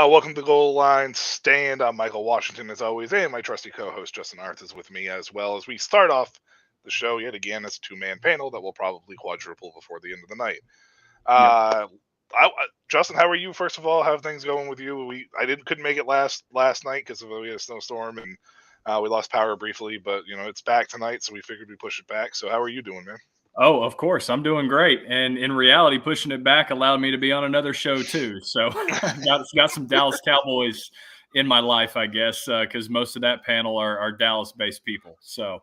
Welcome to Goal Line Stand. I'm Michael Washington, as always, and my trusty co-host Justin Arth is with me as well as we start off the show yet again as a two-man panel that will probably quadruple before the end of the night. Justin, how are you? First of all, how are things going with you? I couldn't make it last night because we had a snowstorm and we lost power briefly, but it's back tonight, so we figured we'd push it back. So how are you doing, man? Oh, of course. I'm doing great. And in reality, pushing it back allowed me to be on another show too. So got some Dallas Cowboys in my life, I guess, because most of that panel are Dallas-based people. So,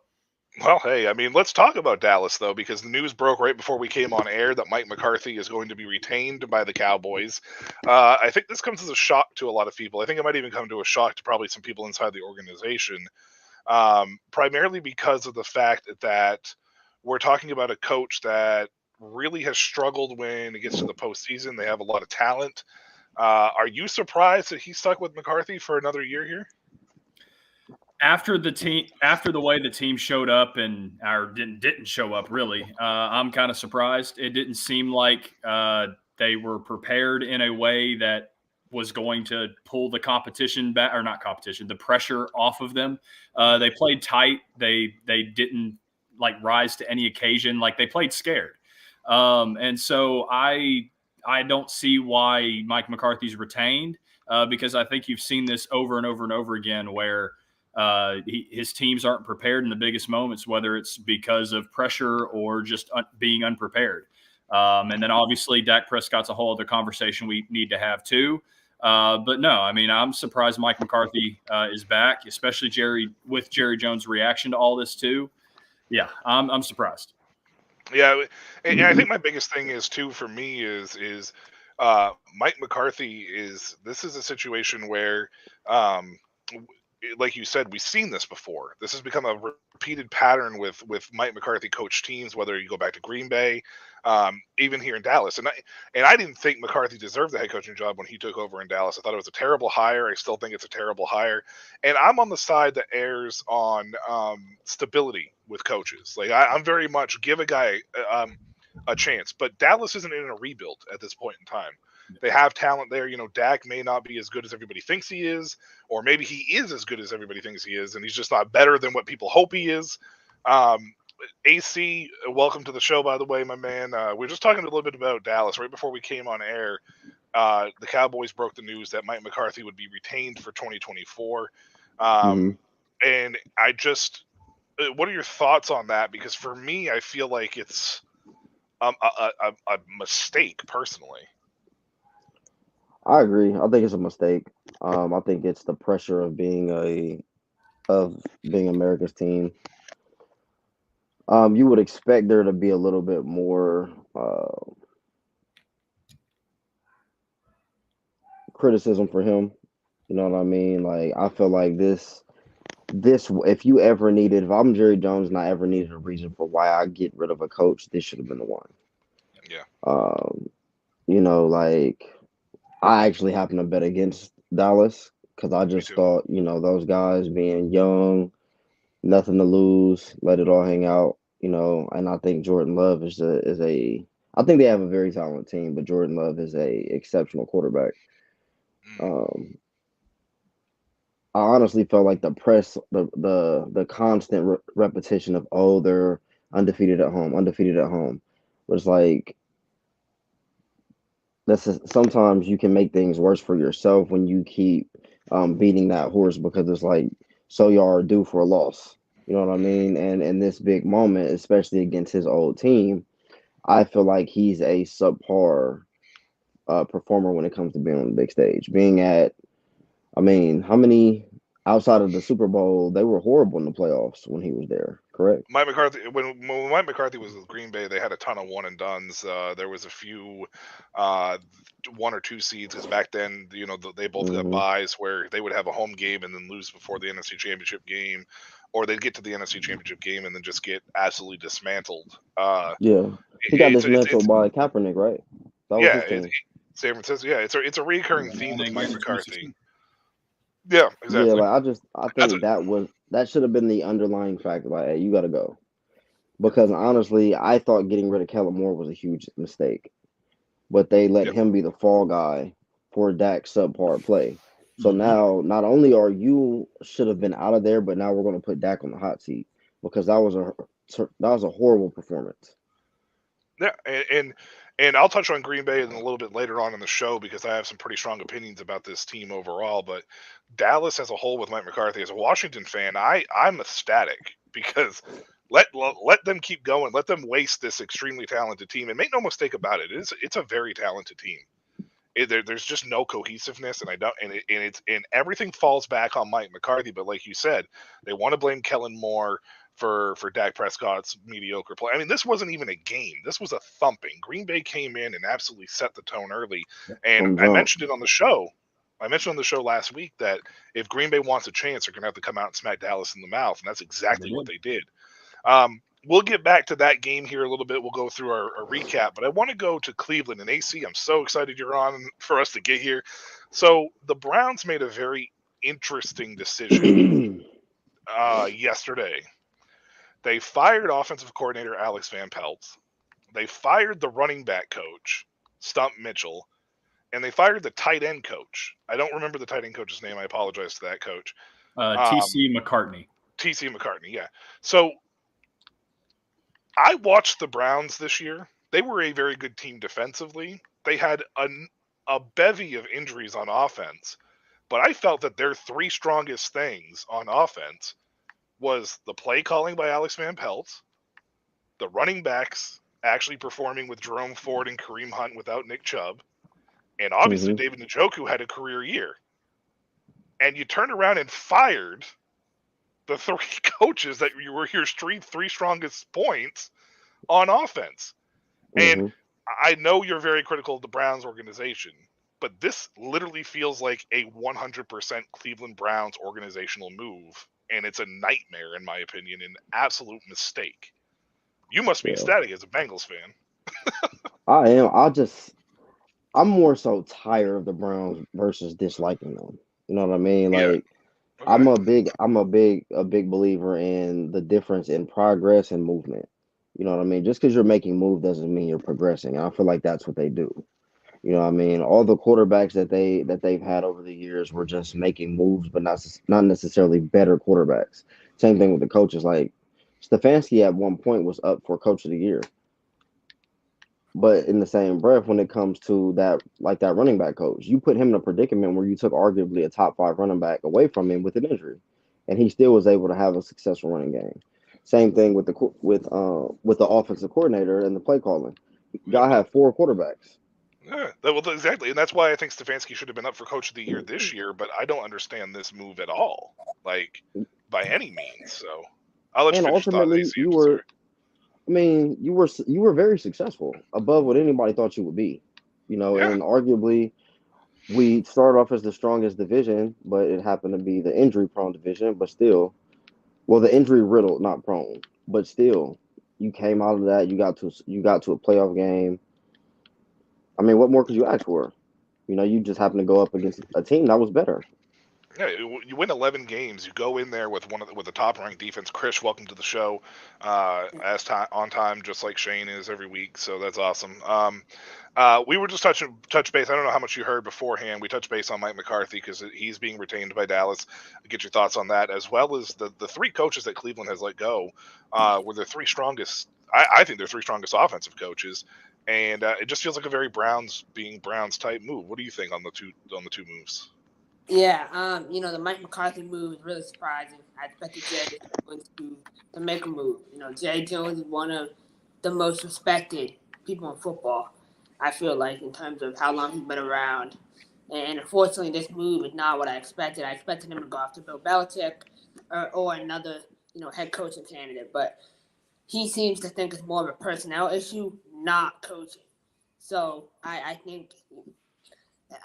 well, hey, I mean, let's talk about Dallas, though, because the news broke right before we came on air that Mike McCarthy is going to be retained by the Cowboys. I think this comes as a shock to a lot of people. I think it might even come to a shock to probably some people inside the organization, primarily because of the fact that we're talking about a coach that really has struggled when it gets to the postseason. They have a lot of talent. Are you surprised that he stuck with McCarthy for another year here? After the way the team showed up or didn't show up, really, I'm kind of surprised. It didn't seem like they were prepared in a way that was going to pull the competition back, or not competition, the pressure off of them. They played tight. They didn't rise to any occasion. They played scared. And so I don't see why Mike McCarthy's retained, because I think you've seen this over and over and over again where his teams aren't prepared in the biggest moments, whether it's because of pressure or just being unprepared. And then obviously Dak Prescott's a whole other conversation we need to have too. But no, I mean, I'm surprised Mike McCarthy is back, especially Jerry Jones' reaction to all this too. Yeah, I'm surprised. Yeah, and I think my biggest thing is too for me is Mike McCarthy this is a situation where, like you said, we've seen this before. This has become a repeated pattern with Mike McCarthy coach teams, whether you go back to Green Bay, even here in Dallas. And I didn't think McCarthy deserved the head coaching job when he took over in Dallas. I thought it was a terrible hire. I still think it's a terrible hire. And I'm on the side that errs on stability with coaches. I'm very much give a guy a chance. But Dallas isn't in a rebuild at this point in time. They have talent there. Dak may not be as good as everybody thinks he is, or maybe he is as good as everybody thinks he is, and he's just not better than what people hope he is. AC, welcome to the show, by the way, my man. We were just talking a little bit about Dallas right before we came on air. The Cowboys broke the news that Mike McCarthy would be retained for 2024. And I just, what are your thoughts on that? Because for me, I feel like it's a mistake personally. I agree. I think it's a mistake. I think it's the pressure of being America's team. You would expect there to be a little bit more criticism for him. You know what I mean? I feel like this if I'm Jerry Jones and I ever needed a reason for why I get rid of a coach, this should have been the one. Yeah. I actually happen to bet against Dallas because I just thought, those guys being young, nothing to lose, let it all hang out, and I think Jordan Love I think they have a very talented team, but Jordan Love is a exceptional quarterback. I honestly felt like the press, the constant repetition of, they're undefeated at home, was like, sometimes you can make things worse for yourself when you keep beating that horse because it's like, so you are due for a loss. You know what I mean? And in this big moment, especially against his old team, I feel like he's a subpar performer when it comes to being on the big stage. How many outside of the Super Bowl, they were horrible in the playoffs when he was there, correct? Mike McCarthy, when Mike McCarthy was with Green Bay, they had a ton of one and dones. There was a few 1 or 2 seeds because back then, they both got buys where they would have a home game and then lose before the NFC Championship game, or they'd get to the NFC Championship game and then just get absolutely dismantled. He got dismantled by Kaepernick, right? That was his team. San Francisco. Yeah, it's a recurring theme with Mike McCarthy. Yeah, exactly. I think that should have been the underlying factor. Hey, you got to go. because honestly, I thought getting rid of Kellen Moore was a huge mistake, but they let Yep. him be the fall guy for Dak's subpar play. So Mhm. now, not only are you should have been out of there, but now we're going to put Dak on the hot seat because that was a horrible performance. Yeah, and I'll touch on Green Bay a little bit later on in the show because I have some pretty strong opinions about this team overall. But Dallas as a whole, with Mike McCarthy, as a Washington fan, I'm ecstatic because let them keep going, let them waste this extremely talented team, and make no mistake about it, it's a very talented team. There's just no cohesiveness, and I don't, and everything falls back on Mike McCarthy. But like you said, they want to blame Kellen Moore for Dak Prescott's mediocre play. I mean, this wasn't even a game. This was a thumping. Green Bay came in and absolutely set the tone early. And From I jump. mentioned it on the show. I mentioned on the show last week that if Green Bay wants a chance, they're going to have to come out and smack Dallas in the mouth, and that's exactly what they did. We'll get back to that game here a little bit. We'll go through our recap, but I want to go to Cleveland and AC. I'm so excited you're on for us to get here. So the Browns made a very interesting decision yesterday. They fired offensive coordinator Alex Van Pelt. They fired the running back coach, Stump Mitchell, and they fired the tight end coach. I don't remember the tight end coach's name. I apologize to that coach. T.C. McCartney. T.C. McCartney, yeah. So I watched the Browns this year. They were a very good team defensively. They had a bevy of injuries on offense, but I felt that their three strongest things on offense was the play calling by Alex Van Pelt, the running backs actually performing with Jerome Ford and Kareem Hunt without Nick Chubb, and obviously hmm David Njoku had a career year. And you turned around and fired the three coaches that were your three strongest points on offense. And hmm I know you're very critical of the Browns organization, but this literally feels like a 100% Cleveland Browns organizational move, and it's a nightmare in my opinion, an absolute mistake. You must be Yeah, ecstatic as a Bengals fan. I am. I'm more so tired of the Browns versus disliking them. You know what I mean? Yeah. Like Okay. I'm a big believer in the difference in progress and movement. You know what I mean? Just because you're making move doesn't mean you're progressing. And I feel like that's what they do. You know what I mean? All the quarterbacks that they've had over the years were just making moves, but not necessarily better quarterbacks. Same thing with the coaches. Like Stefanski at one point was up for Coach of the Year. But in the same breath, when it comes to that, like that running back coach, you put him in a predicament where you took arguably a top five running back away from him with an injury, and he still was able to have a successful running game. Same thing with the offensive coordinator and the play calling. Yep. Guy had four quarterbacks. Yeah, well, exactly, and that's why I think Stefanski should have been up for Coach of the Year this year. But I don't understand this move at all, like by any means. So I'll let you And finish your thought, ultimately, AC. I'm sorry. you were very successful, above what anybody thought you would be. Yeah, And arguably we started off as the strongest division, but it happened to be the injury prone division. But still, well, the injury riddled, not prone, but still, you came out of that. You got to a playoff game. I mean, what more could you ask for? You just happened to go up against a team that was better. yeah. You win 11 games. You go in there with with a top ranked defense. Chris, welcome to the show. As time on time, just like Shane is every week. So that's awesome. We were just touch base. I don't know how much you heard beforehand. We touched base on Mike McCarthy because he's being retained by Dallas. Get your thoughts on that, as well as the three coaches that Cleveland has let go. Were their three strongest. I think they're three strongest offensive coaches, and it just feels like a very Browns type move. What do you think on the two moves? Yeah, the Mike McCarthy move is really surprising. I expected Jerry Jones to make a move. Jerry Jones is one of the most respected people in football. I feel like in terms of how long he's been around, and unfortunately, this move is not what I expected. I expected him to go after Bill Belichick or another head coaching candidate, but he seems to think it's more of a personnel issue, not coaching. So I think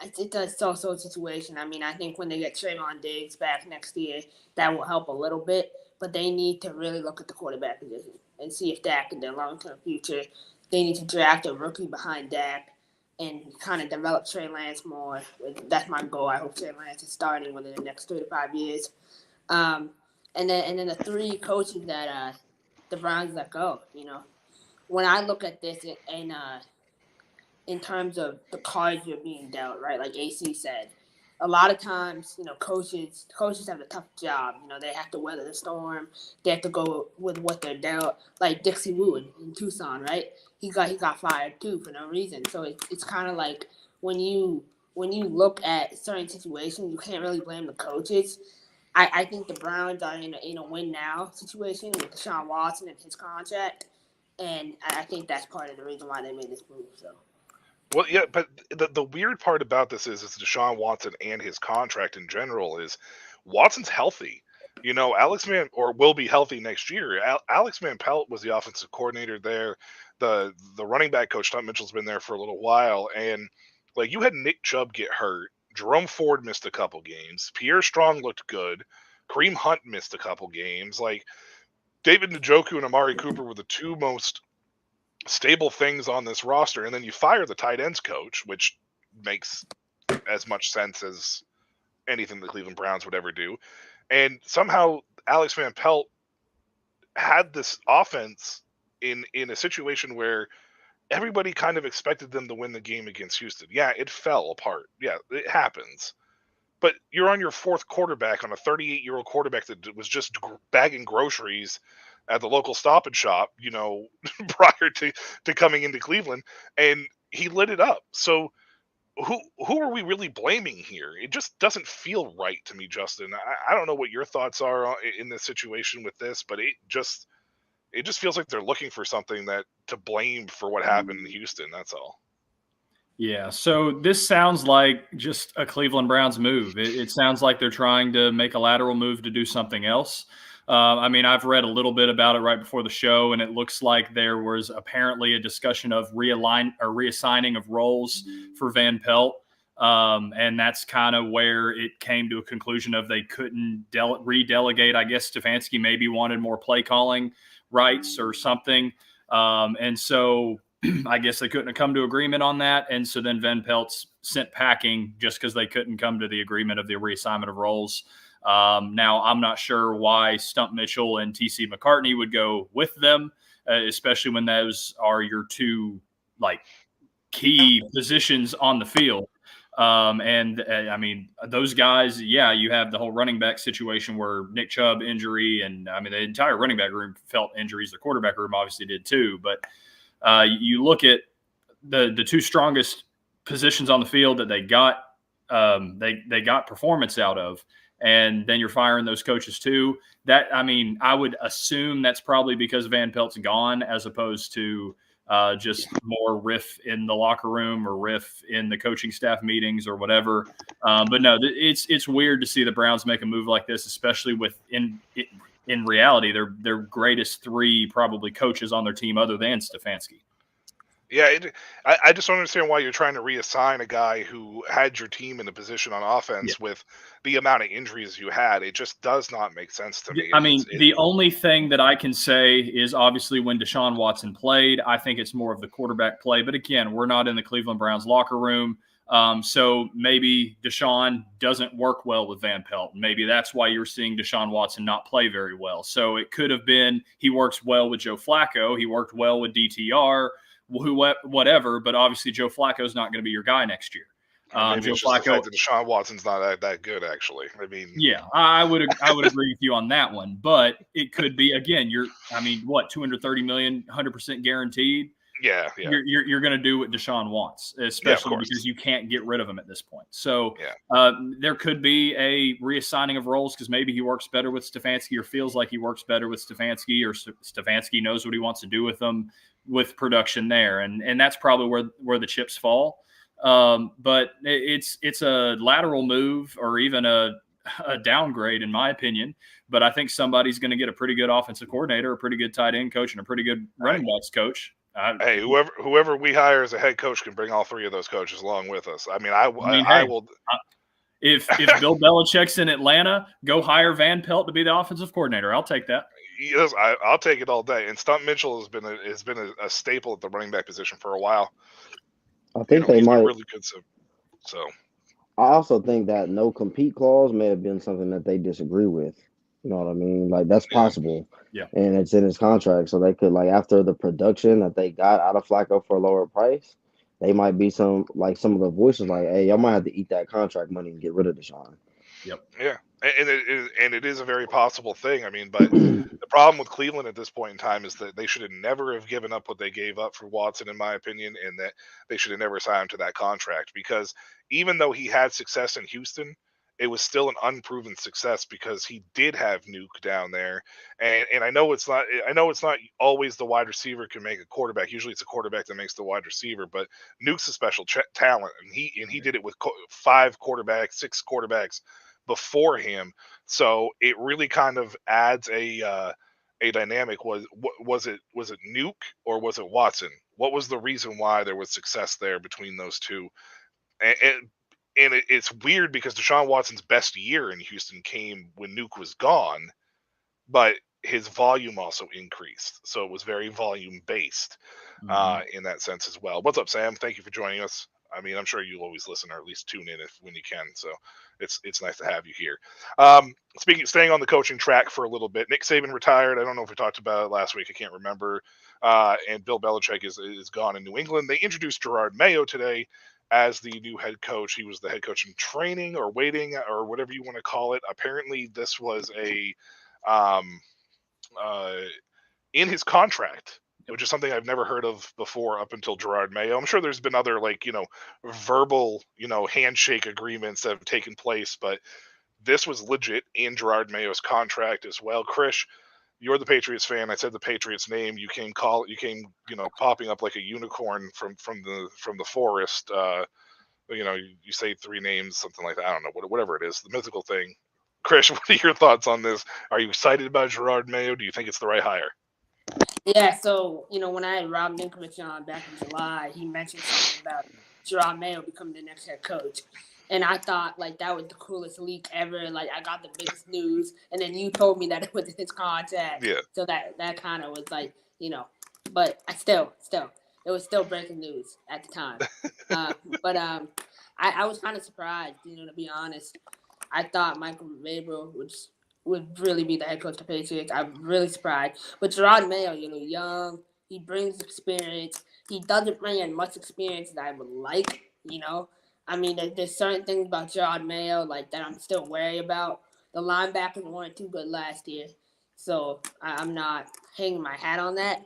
it's a so-so situation. I mean, I think when they get Trayvon Diggs back next year, that will help a little bit. But they need to really look at the quarterback position and see if Dak in their long-term future. They need to draft a rookie behind Dak and kind of develop Trey Lance more. That's my goal. I hope Trey Lance is starting within the next 3 to 5 years. Um, and then the three coaches that the Browns let go. When I look at this in terms of the cards you're being dealt, right? Like AC said, a lot of times, coaches have a tough job. They have to weather the storm. They have to go with what they're dealt. Like Dixie Wu in Tucson, right? He got fired too for no reason. So it's kind of like when you look at certain situations, you can't really blame the coaches. I think the Browns are in a win now situation with Deshaun Watson and his contract, and I think that's part of the reason why they made this move. So. Well, yeah, but the weird part about this is Deshaun Watson and his contract in general is Watson's healthy. Alex will be healthy next year. Alex Van Pelt was the offensive coordinator there. The running back coach, Tom Mitchell's been there for a little while. And, like, you had Nick Chubb get hurt. Jerome Ford missed a couple games. Pierre Strong looked good. Kareem Hunt missed a couple games. Like, David Njoku and Amari Cooper were the two most stable things on this roster, and then you fire the tight ends coach, which makes as much sense as anything the Cleveland Browns would ever do. And somehow Alex Van Pelt had this offense in a situation where everybody kind of expected them to win the game against Houston. Yeah, it fell apart. Yeah, it happens. But you're on your fourth quarterback, on a 38-year-old quarterback that was just bagging groceries at the local Stop and Shop, prior to coming into Cleveland, and he lit it up. So who are we really blaming here? It just doesn't feel right to me, Justin. I don't know what your thoughts are in this situation with this, but it just feels like they're looking for something to blame for what happened in Houston. That's all. Yeah, so this sounds like just a Cleveland Browns move. It sounds like they're trying to make a lateral move to do something else. I've read a little bit about it right before the show, and it looks like there was apparently a discussion of reassigning of roles for Van Pelt. And that's kind of where it came to a conclusion of they couldn't redelegate. I guess Stefanski maybe wanted more play calling rights or something. And so I guess they couldn't have come to agreement on that. And so then Van Pelt's sent packing just because they couldn't come to the agreement of the reassignment of roles. Now, I'm not sure why Stump Mitchell and T.C. McCartney would go with them, especially when those are your two key positions on the field. Those guys, yeah, you have the whole running back situation where Nick Chubb injury, and the entire running back room felt injuries. The quarterback room obviously did too. But you look at the two strongest positions on the field that they got, they got performance out of. And then you're firing those coaches too. I would assume that's probably because Van Pelt's gone, as opposed to just more riff in the locker room or riff in the coaching staff meetings or whatever. But no, it's weird to see the Browns make a move like this, especially with in reality their greatest three probably coaches on their team other than Stefanski. Yeah, I just don't understand why you're trying to reassign a guy who had your team in a position on offense with the amount of injuries you had. It just does not make sense to me. The only thing that I can say is obviously when Deshaun Watson played, I think it's more of the quarterback play. But again, we're not in the Cleveland Browns locker room. So maybe Deshaun doesn't work well with Van Pelt. Maybe that's why you're seeing Deshaun Watson not play very well. So it could have been he works well with Joe Flacco. He worked well with DTR. Whatever, but obviously Joe Flacco is not going to be your guy next year. Maybe it's just the fact that Deshaun Watson's not that good, actually. Yeah, I would agree with you on that one, but it could be again. $230 million, 100% guaranteed. Yeah. You're going to do what Deshaun wants, especially because you can't get rid of him at this point. So there could be a reassigning of roles because maybe he works better with Stefanski or feels like he works better with Stefanski, or Stefanski knows what he wants to do with them with production there. And that's probably where the chips fall. But it's a lateral move or even a downgrade in my opinion. But I think somebody's going to get a pretty good offensive coordinator, a pretty good tight end coach, and a pretty good running backs coach. Hey, whoever we hire as a head coach can bring all three of those coaches along with us. I will. If Bill Belichick's in Atlanta, go hire Van Pelt to be the offensive coordinator. I'll take that. Yes, I'll take it all day. And Stump Mitchell has been a staple at the running back position for a while. I think they might really good. So I also think that no compete clause may have been something that they disagree with. You know what I mean? Like that's Yeah. possible. Yeah. And it's in his contract. So they could like after the production that they got out of Flacco for a lower price, they might be some of the voices like, hey, y'all might have to eat that contract money and get rid of Deshaun. Yep. Yeah, and it is a very possible thing. I mean, but the problem with Cleveland at this point in time is that they should have never have given up what they gave up for Watson, in my opinion, and that they should have never signed him to that contract because even though he had success in Houston, it was still an unproven success because he did have Nuke down there, and I know it's not always the wide receiver can make a quarterback. Usually, it's a quarterback that makes the wide receiver, but Nuke's a special talent, and he did it with 6 quarterbacks before him. So it really kind of adds a dynamic. Was it Nuke or was it Watson? What was the reason why there was success there between those two? And it's weird because Deshaun Watson's best year in Houston came when Nuke was gone, but his volume also increased. So it was very volume based in that sense as well. What's up, Sam? Thank you for joining us. I mean, I'm sure you'll always listen or at least tune in when you can. So it's nice to have you here. Staying on the coaching track for a little bit, Nick Saban retired. I don't know if we talked about it last week. I can't remember. And Bill Belichick is gone in New England. They introduced Gerard Mayo today as the new head coach. He was the head coach in training or waiting or whatever you want to call it. Apparently, this was in his contract, which is something I've never heard of before up until Gerard Mayo. I'm sure there's been other verbal, handshake agreements that have taken place, but this was legit in Gerard Mayo's contract as well. Krish, you're the Patriots fan. I said the Patriots name. You came popping up like a unicorn from the forest. You say 3 names, something like that. I don't know, whatever it is, the mythical thing. Krish, what are your thoughts on this? Are you excited about Gerard Mayo? Do you think it's the right hire? Yeah, so, when I had Rob Ninkovich on back in July, he mentioned something about Gerard Mayo becoming the next head coach. And I thought, that was the coolest leak ever. I got the biggest news. And then you told me that it was in his contract. Yeah. So that kind of was but I still, it was still breaking news at the time. I was kind of surprised, to be honest. I thought Michael Vrabel would really be the head coach of the Patriots. I'm really surprised. But Gerard Mayo, young, he brings experience. He doesn't bring in much experience that I would like, I mean, there's certain things about Gerard Mayo that I'm still wary about. The linebackers weren't too good last year, so I'm not hanging my hat on that.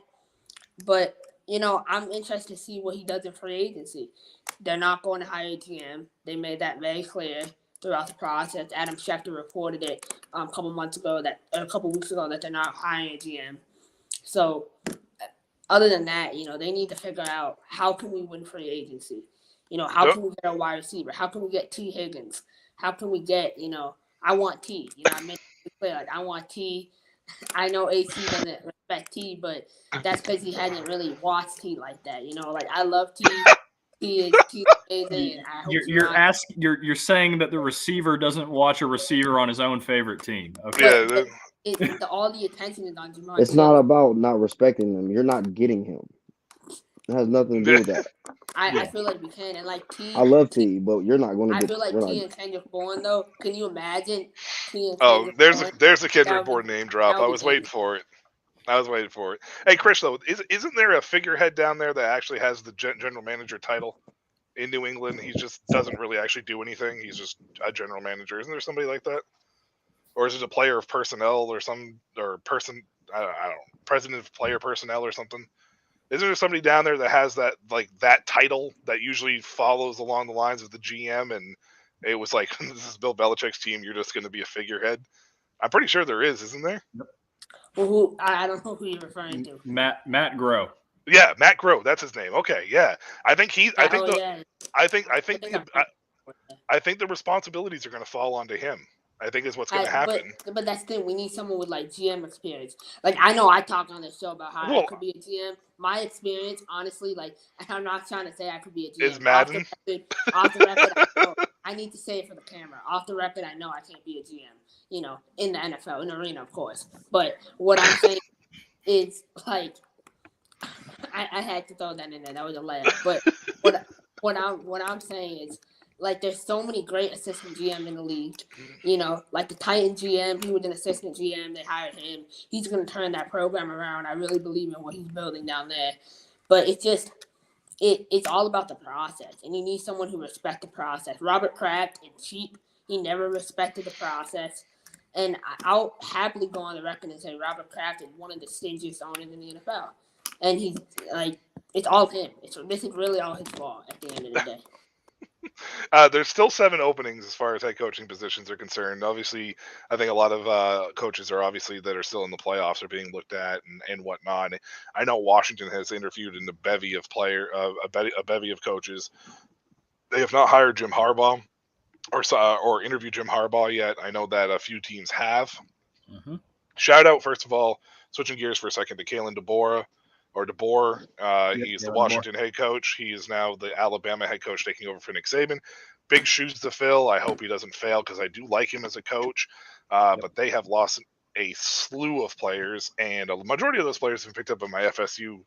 But, I'm interested to see what he does in free agency. They're not going to hire a GM. They made that very clear throughout the process. Adam Schefter reported it a couple weeks ago that they're not hiring a GM. So, other than that, they need to figure out how can we win free agency. How can we get a wide receiver? How can we get T. Higgins? How can we get, I want T. I made it clear, I want T. I know AC doesn't respect T, but that's because he hasn't really watched T like that. I love T. T is amazing. And I hope you're saying that the receiver doesn't watch a receiver on his own favorite team. Okay. Yeah. All the attention is on Jamar. It's not about not respecting him. You're not getting him. It has nothing to do with that. I feel like we can. And T. I love T, but you're not going to get. I feel like T and Kendrick Bourne, though. Can you imagine T and Kendrick Bourne? There's a Kendrick Bourne name drop. I was waiting for it. Hey, Chris, though, isn't there a figurehead down there that actually has the general manager title in New England? He just doesn't really actually do anything. He's just a general manager. Isn't there somebody like that? Or is it a player of personnel or I don't know, president of player personnel or something? Isn't there somebody down there that has that that title that usually follows along the lines of the GM? And it was like, this is Bill Belichick's team. You're just going to be a figurehead. I'm pretty sure there is, isn't there? Well, I don't know who you're referring to. Matt Groh. Yeah, Matt Groh. That's his name. Okay, yeah. I think the responsibilities are going to fall onto him. I think is what's going to happen. But that's the thing. We need someone with GM experience. I know I talk on the show about how I could be a GM. My experience, honestly, I'm not trying to say I could be a GM. Is Madden. Off the record, I need to say it for the camera. Off the record, I know I can't be a GM. In the NFL, in the arena, of course. But what I'm saying is I had to throw that in there. That was a layup. But what I'm saying is, like there's so many great assistant GM in the league. You know, like the Titan GM, he was an assistant GM. They hired him. He's going to turn that program around. I really believe in what he's building down there. But it's just it's all about the process, and you need someone who respects the process. Robert Kraft is cheap. He never respected the process. And I'll happily go on the record and say Robert Kraft is one of the stingiest owners in the NFL. And he's like, it's all him. This is really all his fault at the end of the day. There's still 7 openings as far as head coaching positions are concerned. Obviously, I think a lot of coaches are obviously that are still in the playoffs are being looked at and whatnot. I know Washington has interviewed in a bevy of a bevy of coaches. They have not hired Jim Harbaugh or interviewed Jim Harbaugh yet. I know that a few teams have. Mm-hmm. Shout out, first of all, switching gears for a second, to Kalen DeBoer. He's the Washington head coach. He is now the Alabama head coach, taking over for Nick Saban. Big shoes to fill. I hope he doesn't fail because I do like him as a coach. But they have lost a slew of players, and a majority of those players have been picked up by my FSU,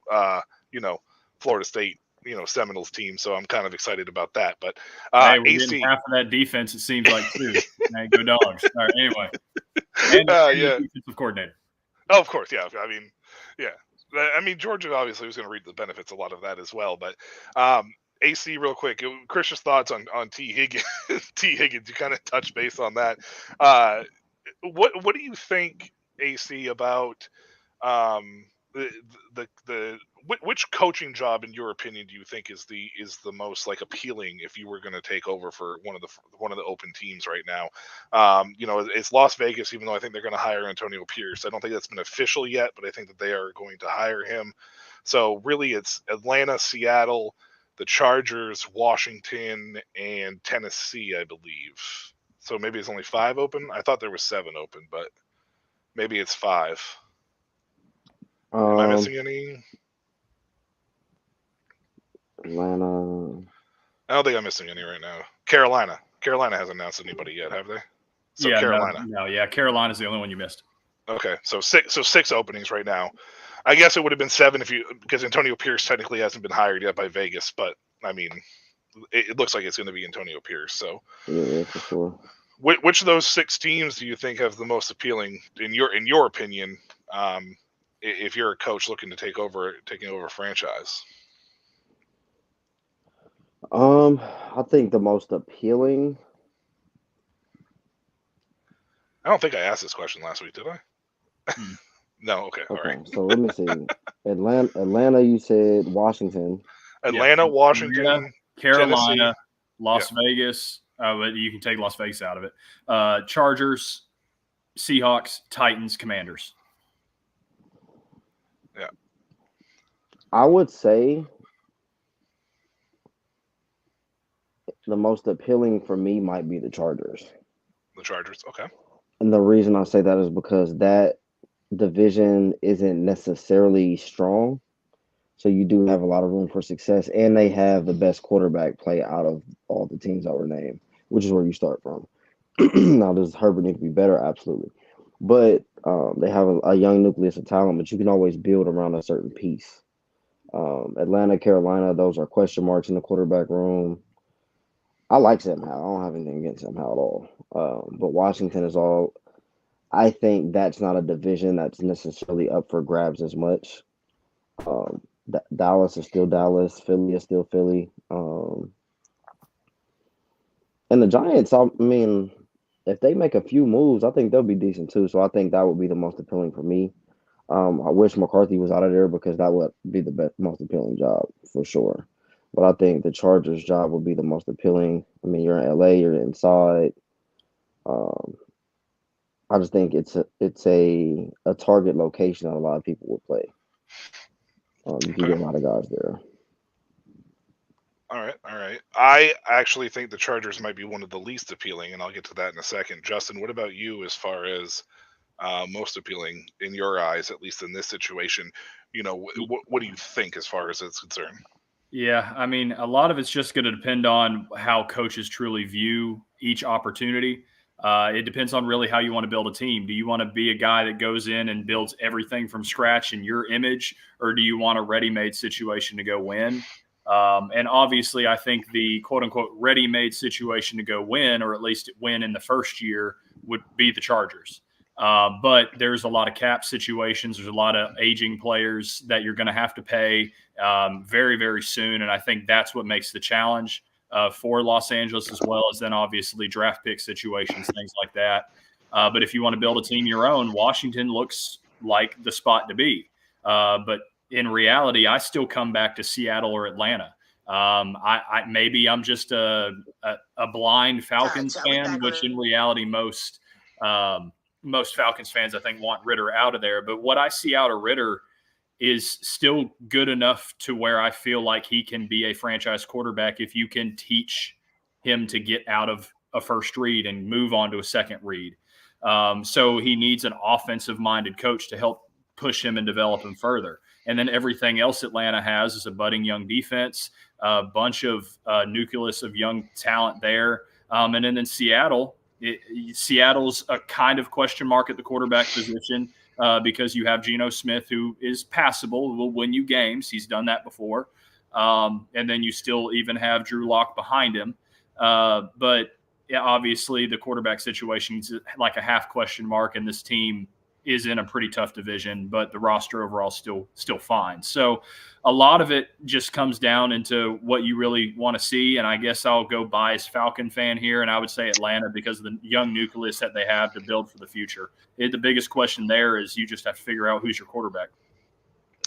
Florida State, Seminoles team. So I'm kind of excited about that. But hey, we're getting half of that defense, it seems like, too. Hey, go Dogs. All right, anyway. And defensive coordinator. Oh, of course, yeah. I mean, Georgia obviously was going to reap the benefits a lot of that as well. But AC, real quick, Chris's thoughts on T. Higgins. T. Higgins, you kind of touched base on that. What do you think, AC, about which coaching job, in your opinion, do you think is the most like appealing if you were going to take over for one of the open teams right now? It's Las Vegas, even though I think they're going to hire Antonio Pierce. I don't think that's been official yet, but I think that they are going to hire him. So really, it's Atlanta, Seattle, the Chargers, Washington, and Tennessee, I believe. So maybe it's only 5 open. I thought there was 7 open, but maybe it's 5. Am I missing any? Atlanta. I don't think I'm missing any right now. Carolina hasn't announced anybody yet, have they? So yeah, Carolina. No, Carolina's the only one you missed. Okay, so 6 openings right now. I guess it would have been 7 because Antonio Pierce technically hasn't been hired yet by Vegas, but I mean, it looks like it's going to be Antonio Pierce. So yeah, for sure. Which of those 6 teams do you think have the most appealing in your opinion? If you're a coach looking to taking over a franchise? I think the most appealing. I don't think I asked this question last week, did I? No. Okay. All right. So let me see. Atlanta. You said Washington. Atlanta, Washington, Atlanta, Carolina, Tennessee. Las Vegas. But you can take Las Vegas out of it. Chargers, Seahawks, Titans, Commanders. Yeah. I would say the most appealing for me might be the Chargers. The Chargers, okay. And the reason I say that is because that division isn't necessarily strong. So you do have a lot of room for success. And they have the best quarterback play out of all the teams that were named, which is where you start from. Now, does Herbert need to be better? Absolutely. But they have a young nucleus of talent, but you can always build around a certain piece. Atlanta, Carolina, those are question marks in the quarterback room. I like Sam Howell. I don't have anything against Sam Howell at all. But Washington is all. I think that's not a division that's necessarily up for grabs as much. Dallas is still Dallas. Philly is still Philly. And the Giants, I mean, if they make a few moves, I think they'll be decent too. So I think that would be the most appealing for me. I wish McCarthy was out of there because that would be the most appealing job for sure. But I think the Chargers job would be the most appealing. I mean, you're in LA, you're inside. I just think it's a target location that a lot of people would play. You can get a lot of guys there. All right. I actually think the Chargers might be one of the least appealing, and I'll get to that in a second. Justin, what about you as far as most appealing in your eyes, at least in this situation? What do you think as far as it's concerned? Yeah, I mean, a lot of it's just going to depend on how coaches truly view each opportunity. It depends on really how you want to build a team. Do you want to be a guy that goes in and builds everything from scratch in your image, or do you want a ready-made situation to go win? And obviously, I think the quote-unquote ready-made situation to go win, or at least win in the first year, would be the Chargers. But there's a lot of cap situations. There's a lot of aging players that you're going to have to pay very, very soon. And I think that's what makes the challenge for Los Angeles, as well as then obviously draft pick situations, things like that. But if you want to build a team your own, Washington looks like the spot to be. But in reality, I still come back to Seattle or Atlanta. Maybe I'm just a blind Falcons fan, which in reality most Falcons fans I think want Ritter out of there. But what I see out of Ritter is still good enough to where I feel like he can be a franchise quarterback if you can teach him to get out of a first read and move on to a second read. So he needs an offensive-minded coach to help push him and develop him further. And then everything else Atlanta has is a budding young defense, a bunch of nucleus of young talent there. And then in Seattle, Seattle's a kind of question mark at the quarterback position because you have Geno Smith, who is passable, will win you games. He's done that before. And then you still even have Drew Lock behind him. But yeah, obviously the quarterback situation is like a half question mark, and this team is in a pretty tough division, but the roster overall still fine. So a lot of it just comes down into what you really want to see. And I guess I'll go biased Falcon fan here, and I would say Atlanta because of the young nucleus that they have to build for the future. The biggest question there is you just have to figure out who's your quarterback.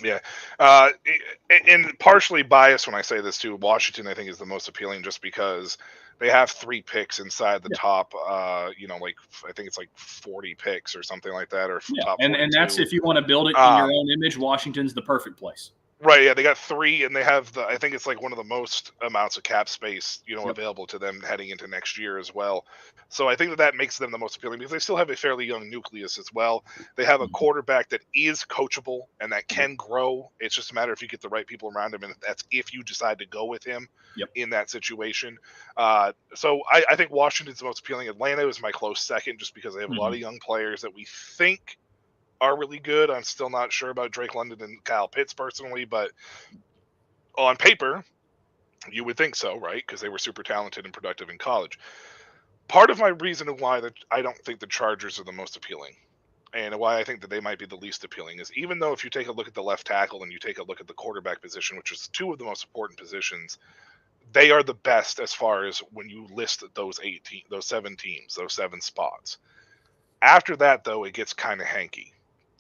Yeah. And partially biased when I say this too, Washington I think is the most appealing just because they have 3 picks inside the top, like I think it's like 40 picks or something like that, or top 42. And that's if you want to build it in your own image, Washington's the perfect place. Right, yeah, they got 3, and they have I think it's like one of the most amounts of cap space, available to them heading into next year as well. So I think that makes them the most appealing because they still have a fairly young nucleus as well. They have a quarterback that is coachable and that can grow. It's just a matter if you get the right people around him, and that's if you decide to go with him in that situation. So I think Washington's the most appealing. Atlanta is my close second just because they have a lot of young players that we think are really good. I'm still not sure about Drake London and Kyle Pitts personally, but on paper, you would think so, right? Because they were super talented and productive in college. Part of my reason why I don't think the Chargers are the most appealing and why I think that they might be the least appealing is even though if you take a look at the left tackle and you take a look at the quarterback position, which is 2 of the most important positions, they are the best as far as when you list those 7 teams, those 7 spots. After that, though, it gets kind of hanky.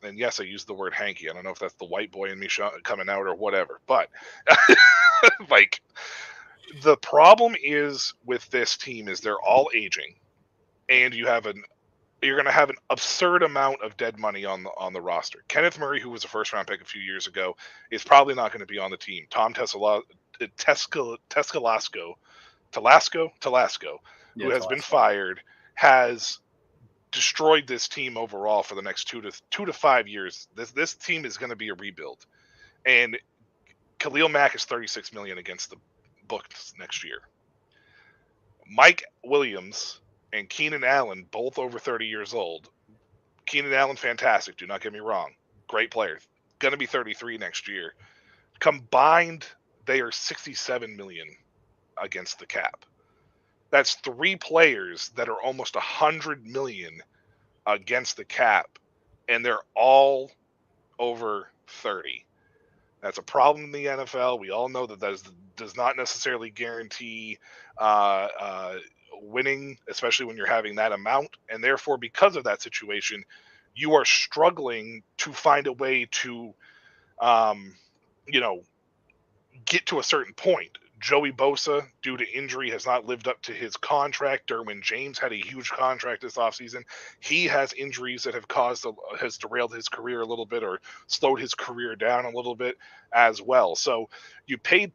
And yes, I use the word hanky. I don't know if that's the white boy in me coming out or whatever, but like the problem is with this team is they're all aging, and you're going to have an absurd amount of dead money on the roster. Kenneth Murray, who was a first-round pick a few years ago, is probably not going to be on the team. Tom Talasco, who has been fired, has destroyed this team overall for the next 2 to 5 years. This team is going to be a rebuild, and Khalil Mack is $36 million against the books next year. Mike Williams and Keenan Allen, both over 30 years old. Keenan Allen, fantastic. Do not get me wrong, great player. Going to be 33 next year. Combined, they are $67 million against the cap. That's 3 players that are almost $100 million against the cap, and they're all over 30. That's a problem in the NFL. We all know that does not necessarily guarantee winning, especially when you're having that amount. And therefore, because of that situation, you are struggling to find a way to, get to a certain point. Joey Bosa, due to injury, has not lived up to his contract. Derwin James had a huge contract this offseason. He has injuries that have has derailed his career a little bit or slowed his career down a little bit as well. So you paid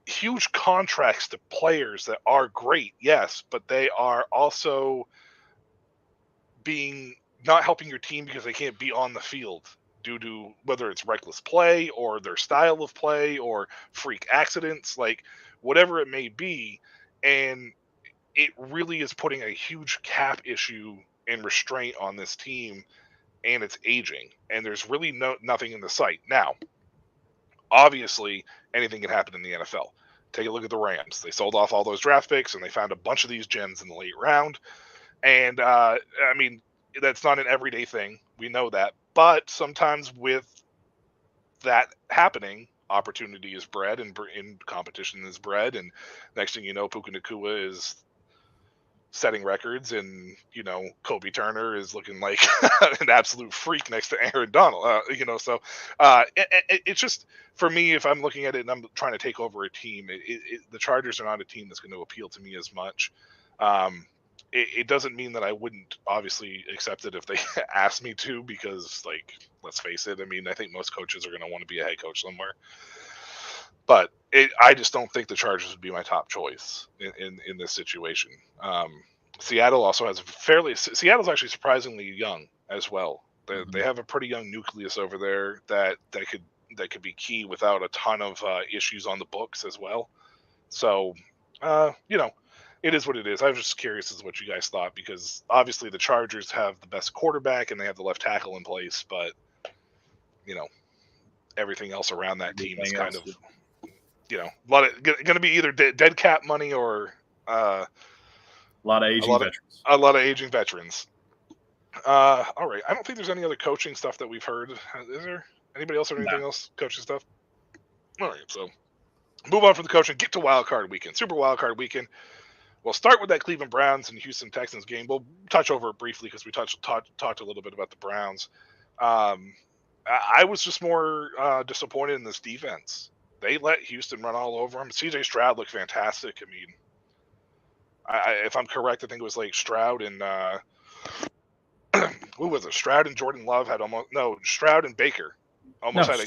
huge contracts to players that are great, yes, but they are also not helping your team because they can't be on the field due to whether it's reckless play or their style of play or freak accidents, like whatever it may be. And it really is putting a huge cap issue and restraint on this team, and it's aging, and there's really nothing in the sight. Now, obviously anything can happen in the NFL. Take a look at the Rams. They sold off all those draft picks, and they found a bunch of these gems in the late round. And, I mean, that's not an everyday thing. We know that. But sometimes with that happening, opportunity is bred, and competition is bred. And next thing you know, Puka Nacua is setting records, and Kobe Turner is looking like an absolute freak next to Aaron Donald. So it's just, for me, if I'm looking at it and I'm trying to take over a team, the Chargers are not a team that's going to appeal to me as much. It doesn't mean that I wouldn't obviously accept it if they asked me to, because, like, let's face it, I mean, I think most coaches are going to want to be a head coach somewhere. But I just don't think the Chargers would be my top choice in this situation. Seattle also has Seattle's actually surprisingly young as well. They have a pretty young nucleus over there that could be key without a ton of issues on the books as well. So, it is what it is. I was just curious as to what you guys thought, because obviously the Chargers have the best quarterback and they have the left tackle in place, but everything else around that team is kind of, a lot of going to be either dead cap money or a lot of aging veterans. A lot of aging veterans. All right. I don't think there's any other coaching stuff that we've heard. Is there? Anybody else or anything else coaching stuff? All right. So move on from the coaching. Get to Wild Card Weekend. Super Wild Card Weekend. We'll start with that Cleveland Browns and Houston Texans game. We'll touch over it briefly because we talked a little bit about the Browns. I was just more disappointed in this defense. They let Houston run all over them. C.J. Stroud looked fantastic. I mean, if I'm correct, I think it was like Stroud and who was it? Stroud and Jordan Love had Stroud and Baker almost had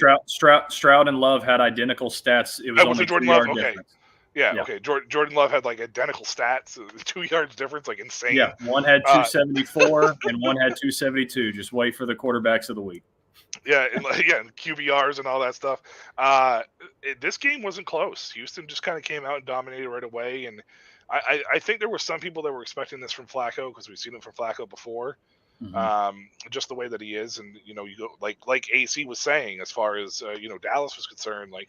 Stroud and Love had identical stats. It was only Jordan 2 Love. yard Okay. difference. Yeah, okay. Jordan Love had like identical stats, 2 yards difference, like insane. Yeah, one had 274 and one had 272. Just wait for the quarterbacks of the week. Yeah, and QBRs and all that stuff. This game wasn't close. Houston just kind of came out and dominated right away, and I think there were some people that were expecting this from Flacco, because we've seen it from Flacco before. Mm-hmm. Just the way that he is, and you go like AC was saying, as far as Dallas was concerned, like.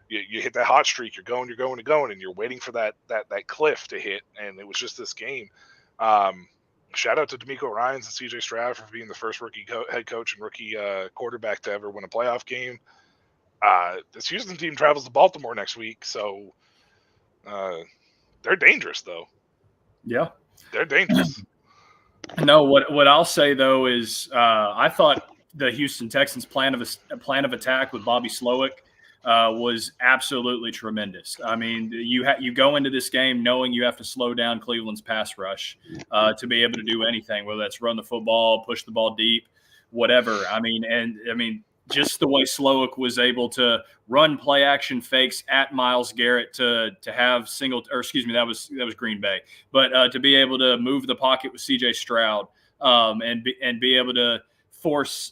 You hit that hot streak, you're going, and you're waiting for that cliff to hit, and it was just this game. Shout out to D'Amico Ryans and C.J. Stroud for being the first rookie head coach and rookie quarterback to ever win a playoff game. This Houston team travels to Baltimore next week, so they're dangerous, though. Yeah, they're dangerous. No, what I'll say though is I thought the Houston Texans' plan of attack with Bobby Slowick was absolutely tremendous. I mean, you go into this game knowing you have to slow down Cleveland's pass rush to be able to do anything, whether that's run the football, push the ball deep, whatever. I mean, just the way Slowick was able to run play action fakes at Myles Garrett to have that was Green Bay, but to be able to move the pocket with C.J. Stroud and be able to force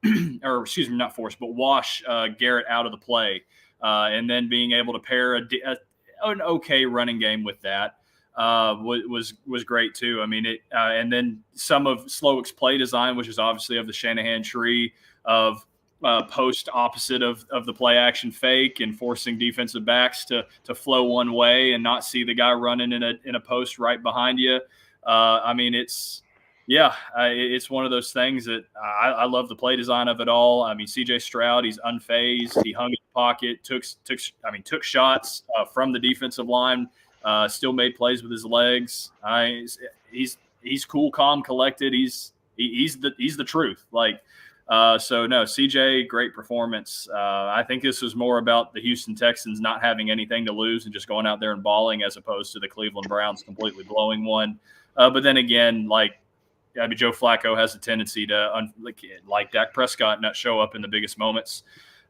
not force, but wash Garrett out of the play, and then being able to pair an okay running game with that was great too. I mean, and then some of Slowick's play design, which is obviously of the Shanahan tree of post opposite of the play action fake and forcing defensive backs to flow one way and not see the guy running in a post right behind you. I mean, it's one of those things that I love the play design of it all. I mean, C.J. Stroud, he's unfazed. He hung in the pocket, took shots from the defensive line, still made plays with his legs. He's cool, calm, collected. He's the truth. So no, CJ, great performance. I think this was more about the Houston Texans not having anything to lose and just going out there and balling, as opposed to the Cleveland Browns completely blowing one. But then again, Joe Flacco has a tendency to, like Dak Prescott, not show up in the biggest moments.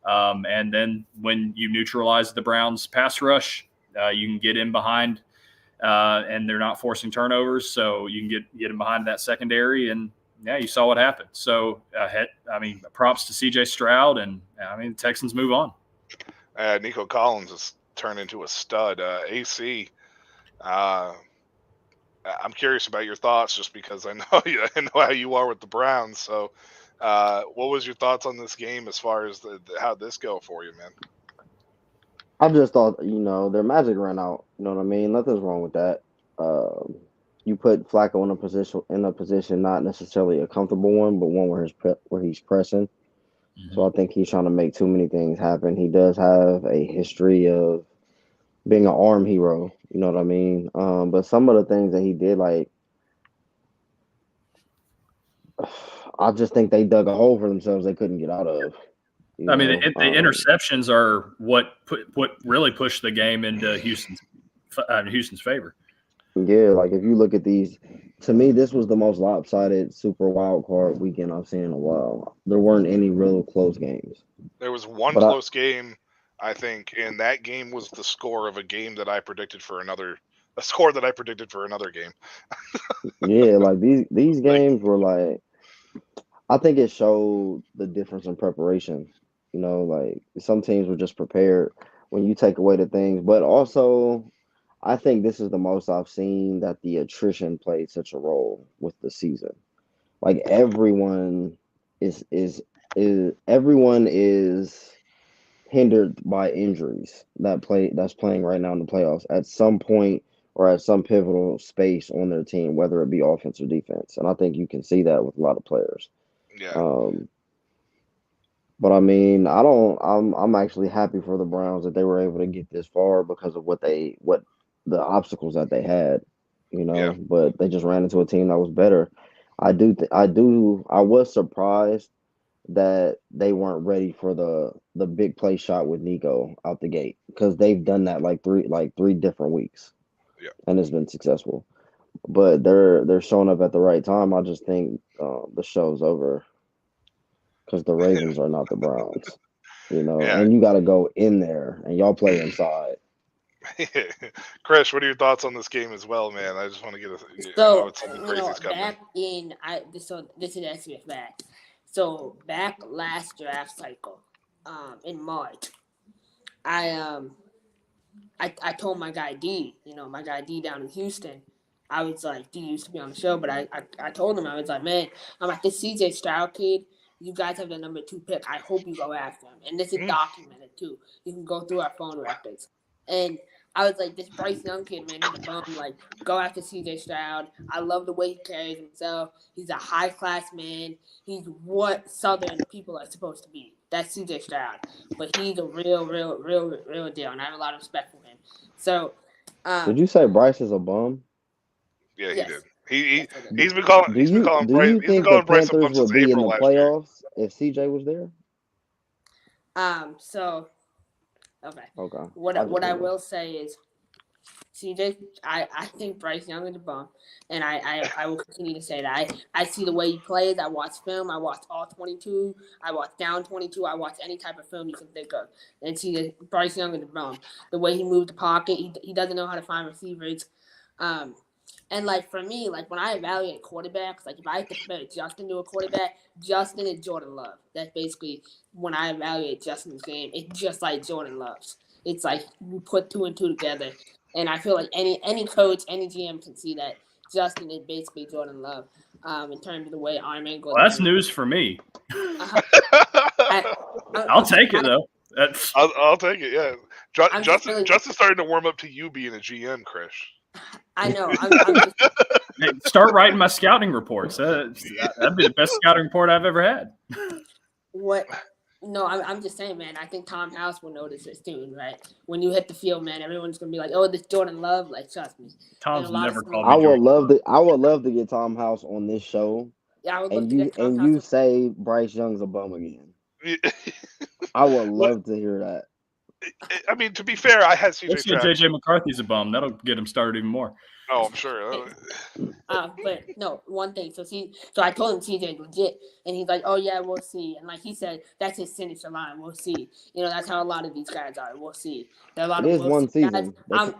And then when you neutralize the Browns' pass rush, you can get in behind, and they're not forcing turnovers, so you can get in behind that secondary. And yeah, you saw what happened. So, props to C.J. Stroud, and the Texans move on. Nico Collins has turned into a stud. AC. I'm curious about your thoughts, just because I know how you are with the Browns. So, What was your thoughts on this game as far as how'd this go for you, man? I just thought, their magic ran out. You know what I mean? Nothing's wrong with that. You put Flacco in a position not necessarily a comfortable one, but one where he's pressing. So I think he's trying to make too many things happen. He does have a history of being an arm hero. You know what I mean? But some of the things that he did, like, I just think they dug a hole for themselves they couldn't get out of. I mean, the interceptions are what really pushed the game into Houston's favor. Yeah, like if you look at these, to me, this was the most lopsided Super Wild Card weekend I've seen in a while. There weren't any real close games. There was one close game, I think, and that game was the score of a game that I predicted for another. A score that I predicted for another game. Yeah, like these games were like, I think it showed the difference in preparation. Like some teams were just prepared when you take away the things, but also I think this is the most I've seen that the attrition played such a role with the season. Like everyone is everyone is hindered by injuries that's playing right now in the playoffs at some point or at some pivotal space on their team, whether it be offense or defense. And I think you can see that with a lot of players. Yeah. But I mean, I'm actually happy for the Browns that they were able to get this far because of what the obstacles that they had, Yeah. But they just ran into a team that was better. I was surprised that they weren't ready for the big play shot with Nico out the gate because they've done that like three different weeks. Yeah. And it's been successful. But they're showing up at the right time. I just think the show's over. Because the Ravens are not the Browns, Yeah. and you got to go in there, and y'all play inside. Chris, what are your thoughts on this game as well, man? I just want to get this is actually a fact. So back last draft cycle, in March, I told my guy D, down in Houston, I was like, D used to be on the show, but I told him, I was like, man, I'm like, this CJ Stroud kid, you guys have the number 2 pick. I hope you go after him. And this is documented too. You can go through our phone records. And I was like, this Bryce Young kid, man, he's a bum. Like, go after CJ Stroud. I love the way he carries himself. He's a high class man. He's what Southern people are supposed to be. That's CJ Stroud. But he's a real deal. And I have a lot of respect for him. So did you say Bryce is a bum? Yeah, he yes. did. He's been calling. He's been calling Bryce. He's been calling Bryce a bum since April last year. Playoffs if CJ was there? So, okay. Okay. What I will say is, CJ, I think Bryce Young is a bum, and I will continue to say that. I see the way he plays. I watch film. I watch all 22. I watch down 22. I watch any type of film you can think of, and see that Bryce Young is a bum. The way he moved the pocket, he doesn't know how to find receivers. And, like, for me, like, when I evaluate quarterbacks, like, if I compare Justin to a quarterback, Justin is Jordan Love. That's basically when I evaluate Justin's game. It's just like Jordan Love's. It's like you put 2 and 2 together. And I feel like any coach, any GM can see that Justin is basically Jordan Love in terms of the way arm angle. Well, that's news for me. I'll take it, though. I'll take it, yeah. Justin's starting to warm up to you being a GM, Chris. I know. I'm just... Hey, start writing my scouting reports. That'd be the best scouting report I've ever had. What? No, I'm just saying, man. I think Tom House will notice this too, right? When you hit the field, man, everyone's gonna be like, "Oh, this Jordan Love." Like, trust me. Tom's never called me. I would love to get Tom House on this show. Yeah, I would love to get Tom House. You say Bryce Young's a bum again. I would love to hear that. I mean, to be fair, I had CJ Stroud. JJ McCarthy's a bum. That'll get him started even more. Oh, I'm sure. But no, one thing. So I told him CJ legit, and he's like, "Oh yeah, we'll see." And like he said, that's his signature line. We'll see. That's how a lot of these guys are. We'll see. There are a lot of one season. I'm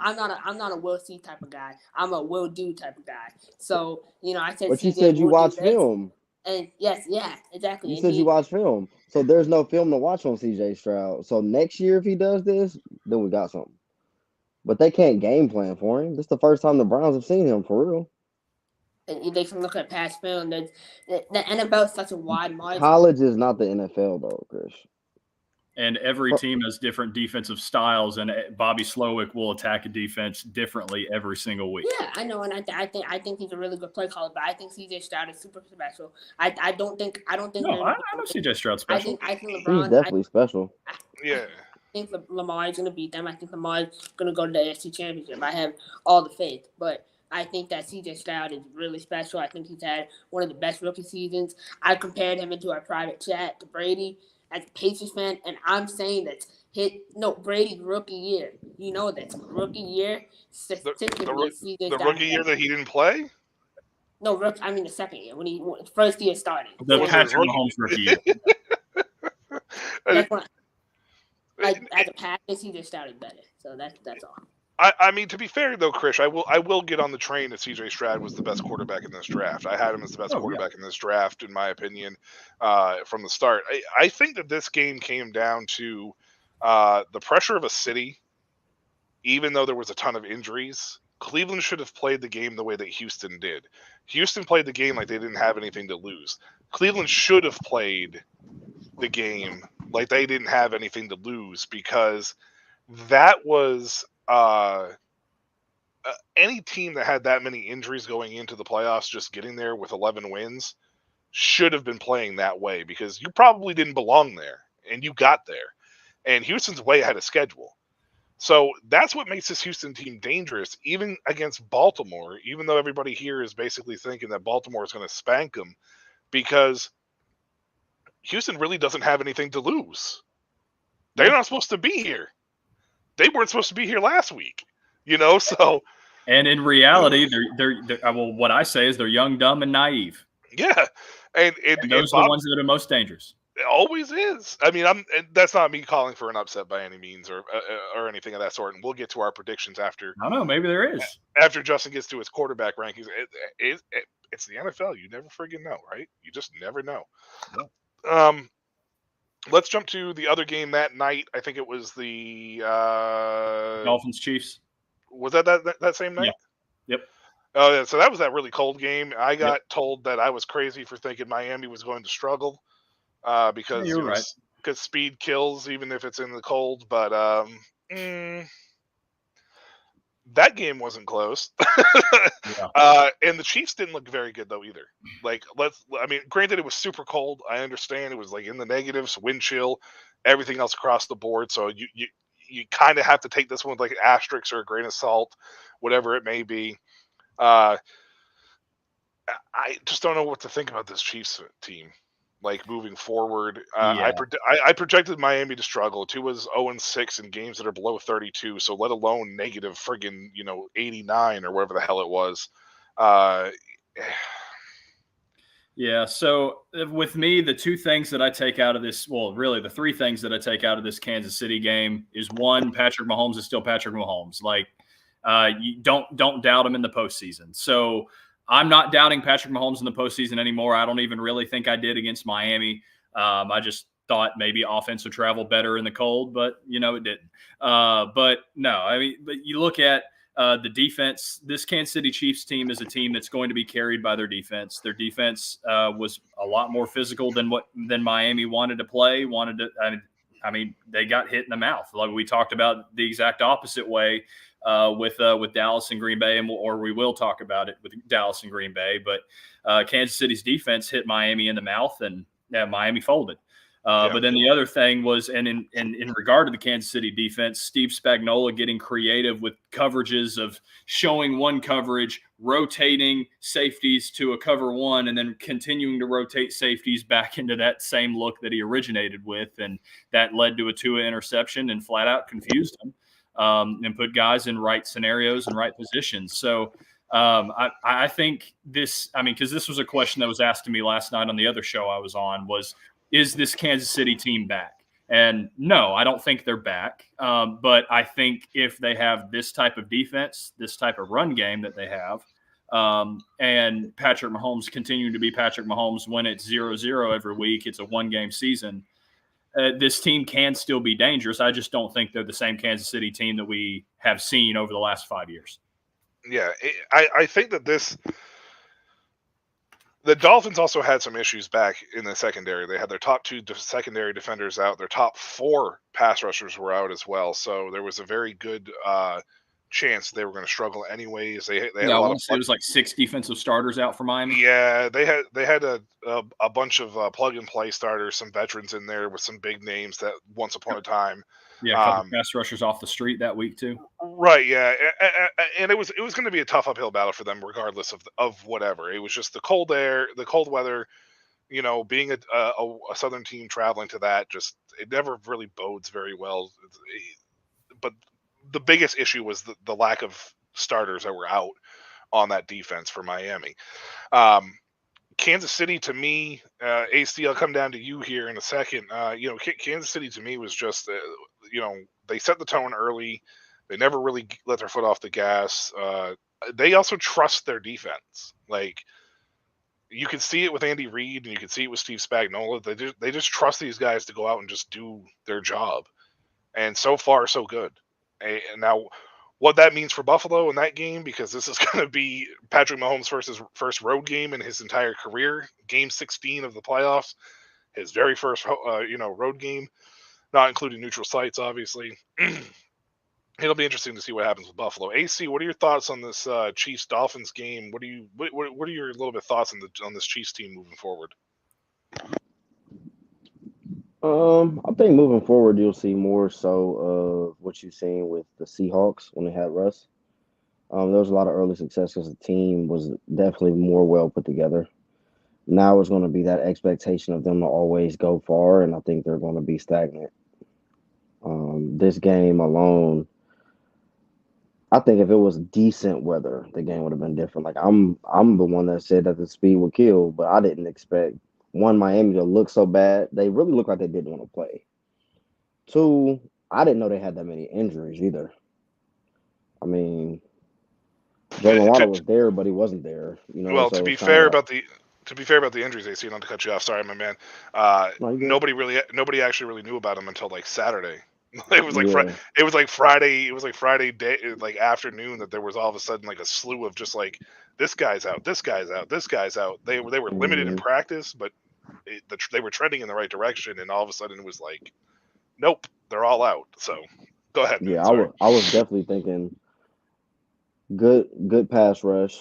not a we'll see type of guy. I'm a will do type of guy. So I said. But you said you watch film. And yes, yeah, exactly. You said you watch film. So there's no film to watch on CJ Stroud. So next year, if he does this, then we got something. But they can't game plan for him. This is the first time the Browns have seen him for real. And they can look at past film. The NFL is such a wide margin. College is not the NFL, though, Chris. And every team has different defensive styles, and Bobby Slowick will attack a defense differently every single week. Yeah, I know, and I think he's a really good play caller, but I think C.J. Stroud is super special. I don't think. No, I know C.J. Stroud's special. I think LeBron. He's definitely special. Yeah. I think Lamar is going to beat them. I think Lamar is going to go to the AFC Championship. I have all the faith, but I think that C.J. Stroud is really special. I think he's had one of the best rookie seasons. I compared him into our private chat to Brady as a Pacers fan, and I'm saying that Brady's rookie year. You know that rookie year. The rookie year that he didn't play. No, I mean the second year when he first year started. The Patrick Mahomes rookie year. That's when, as a Packers, he just started better. So that's all. I mean, to be fair though, Chris, I will get on the train that C.J. Stroud was the best quarterback in this draft. I had him as the best quarterback in this draft, in my opinion, from the start. I think that this game came down to the pressure of a city. Even though there was a ton of injuries, Cleveland should have played the game the way that Houston did. Houston played the game like they didn't have anything to lose. Cleveland should have played the game like they didn't have anything to lose, because that was any team that had that many injuries going into the playoffs just getting there with 11 wins should have been playing that way, because you probably didn't belong there and you got there. And Houston's way ahead of schedule. So that's what makes this Houston team dangerous, even against Baltimore, even though everybody here is basically thinking that Baltimore is going to spank them, because Houston really doesn't have anything to lose. They're not supposed to be here. They weren't supposed to be here last week, so. And in reality, they're what I say is they're young, dumb, and naive. Yeah. And those are the ones that are most dangerous. It always is. I mean, that's not me calling for an upset by any means or anything of that sort. And we'll get to our predictions after. I don't know. Maybe there is. After Justin gets to his quarterback rankings. It's the NFL. You never friggin' know, right? You just never know. Yeah. Let's jump to the other game that night. I think it was the Dolphins Chiefs. Was that same night? Yeah. Yep. Oh, yeah. So that was that really cold game. I got told that I was crazy for thinking Miami was going to struggle. Because you're right. Because speed kills even if it's in the cold, but that game wasn't close. And the Chiefs didn't look very good though either. Granted it was super cold. I understand it was like in the negatives, wind chill, everything else across the board. So you kind of have to take this one with like an asterisk or a grain of salt, whatever it may be. I just don't know what to think about this Chiefs team. Like moving forward, I projected Miami to struggle. Tua's 0-6 in games that are below 32, so let alone negative friggin' 89 or whatever the hell it was. Yeah. So with me, the two things that I take out of this, well, really the three things that I take out of this Kansas City game is one, Patrick Mahomes is still Patrick Mahomes. Like you don't doubt him in the postseason. So I'm not doubting Patrick Mahomes in the postseason anymore. I don't even really think I did against Miami. I just thought maybe offense would travel better in the cold, but it didn't. But no, but you look at the defense. This Kansas City Chiefs team is a team that's going to be carried by their defense. Their defense was a lot more physical than Miami wanted to play. They got hit in the mouth. Like we talked about the exact opposite way. With Dallas and Green Bay, or we will talk about it with Dallas and Green Bay. But Kansas City's defense hit Miami in the mouth, and Miami folded. But then the other thing was, and in regard to the Kansas City defense, Steve Spagnuolo getting creative with coverages of showing one coverage, rotating safeties to a cover one, and then continuing to rotate safeties back into that same look that he originated with. And that led to a Tua interception and flat out confused him. And put guys in right scenarios and right positions. So I think this, because this was a question that was asked to me last night on the other show I was on, is this Kansas City team back? And no, I don't think they're back. But I think if they have this type of defense, this type of run game that they have, and Patrick Mahomes continuing to be Patrick Mahomes when it's 0-0 every week, it's a one-game season, this team can still be dangerous. I just don't think they're the same Kansas City team that we have seen over the last 5 years. Yeah, I think that this The Dolphins also had some issues back in the secondary. They had their top 2 secondary defenders out. Their top 4 pass rushers were out as well. So there was a very good chance they were going to struggle anyways. They had Yeah, a I lot want of to say it was like 6 defensive starters out for Miami. yeah, they had a bunch of plug and play starters, some veterans in there with some big names that once upon a time. Yeah, a couple pass rushers off the street that week too. Right, yeah, and it was going to be a tough uphill battle for them, regardless of whatever. It was just the cold air, the cold weather. Being a Southern team traveling to that, just it never really bodes very well. But the biggest issue was the lack of starters that were out on that defense for Miami. Kansas City, to me, AC, I'll come down to you here in a second. Kansas City to me was just, they set the tone early. They never really let their foot off the gas. They also trust their defense. Like, you can see it with Andy Reid and you can see it with Steve Spagnuolo. They just trust these guys to go out and just do their job. And so far, so good. And now, what that means for Buffalo in that game, because this is going to be Patrick Mahomes' first road game in his entire career, Game 16 of the playoffs, his very first road game, not including neutral sites, obviously. It'll be interesting to see what happens with Buffalo. AC, what are your thoughts on this Chiefs Dolphins game? What are your little bit thoughts on this Chiefs team moving forward? I think moving forward, you'll see more so of what you've seen with the Seahawks when they had Russ. There was a lot of early success because the team was definitely more well put together. Now it's going to be that expectation of them to always go far, and I think they're going to be stagnant. This game alone, I think if it was decent weather, the game would have been different. Like I'm the one that said that the speed would kill, but I didn't expect Miami to look so bad. They really looked like they didn't want to play. 2, I didn't know they had that many injuries either. I mean, Jalen Waddle was there, but he wasn't there. Well, so to be fair about the injuries, AC, not to cut you off. Sorry, my man. Nobody actually really knew about him until like Saturday. It was like it was like Friday day, like afternoon, that there was all of a sudden like a slew of just like, this guy's out, this guy's out, this guy's out. They were limited in practice, but they were trending in the right direction, and all of a sudden it was like, nope, they're all out. So go ahead. Yeah, I was definitely thinking good pass rush,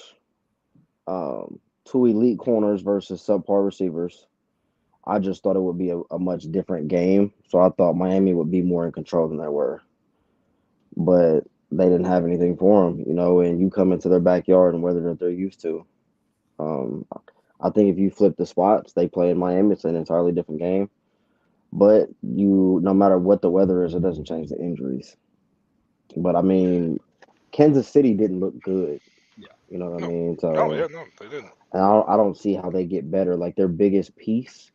2 elite corners versus subpar receivers. I just thought it would be a much different game. So I thought Miami would be more in control than they were. But they didn't have anything for them, and you come into their backyard and weather that they're used to. I think if you flip the spots, they play in Miami, it's an entirely different game. But no matter what the weather is, it doesn't change the injuries. But I mean, Kansas City didn't look good. Yeah. You know what I mean? So, no, they didn't. And I don't see how they get better. Like, their biggest piece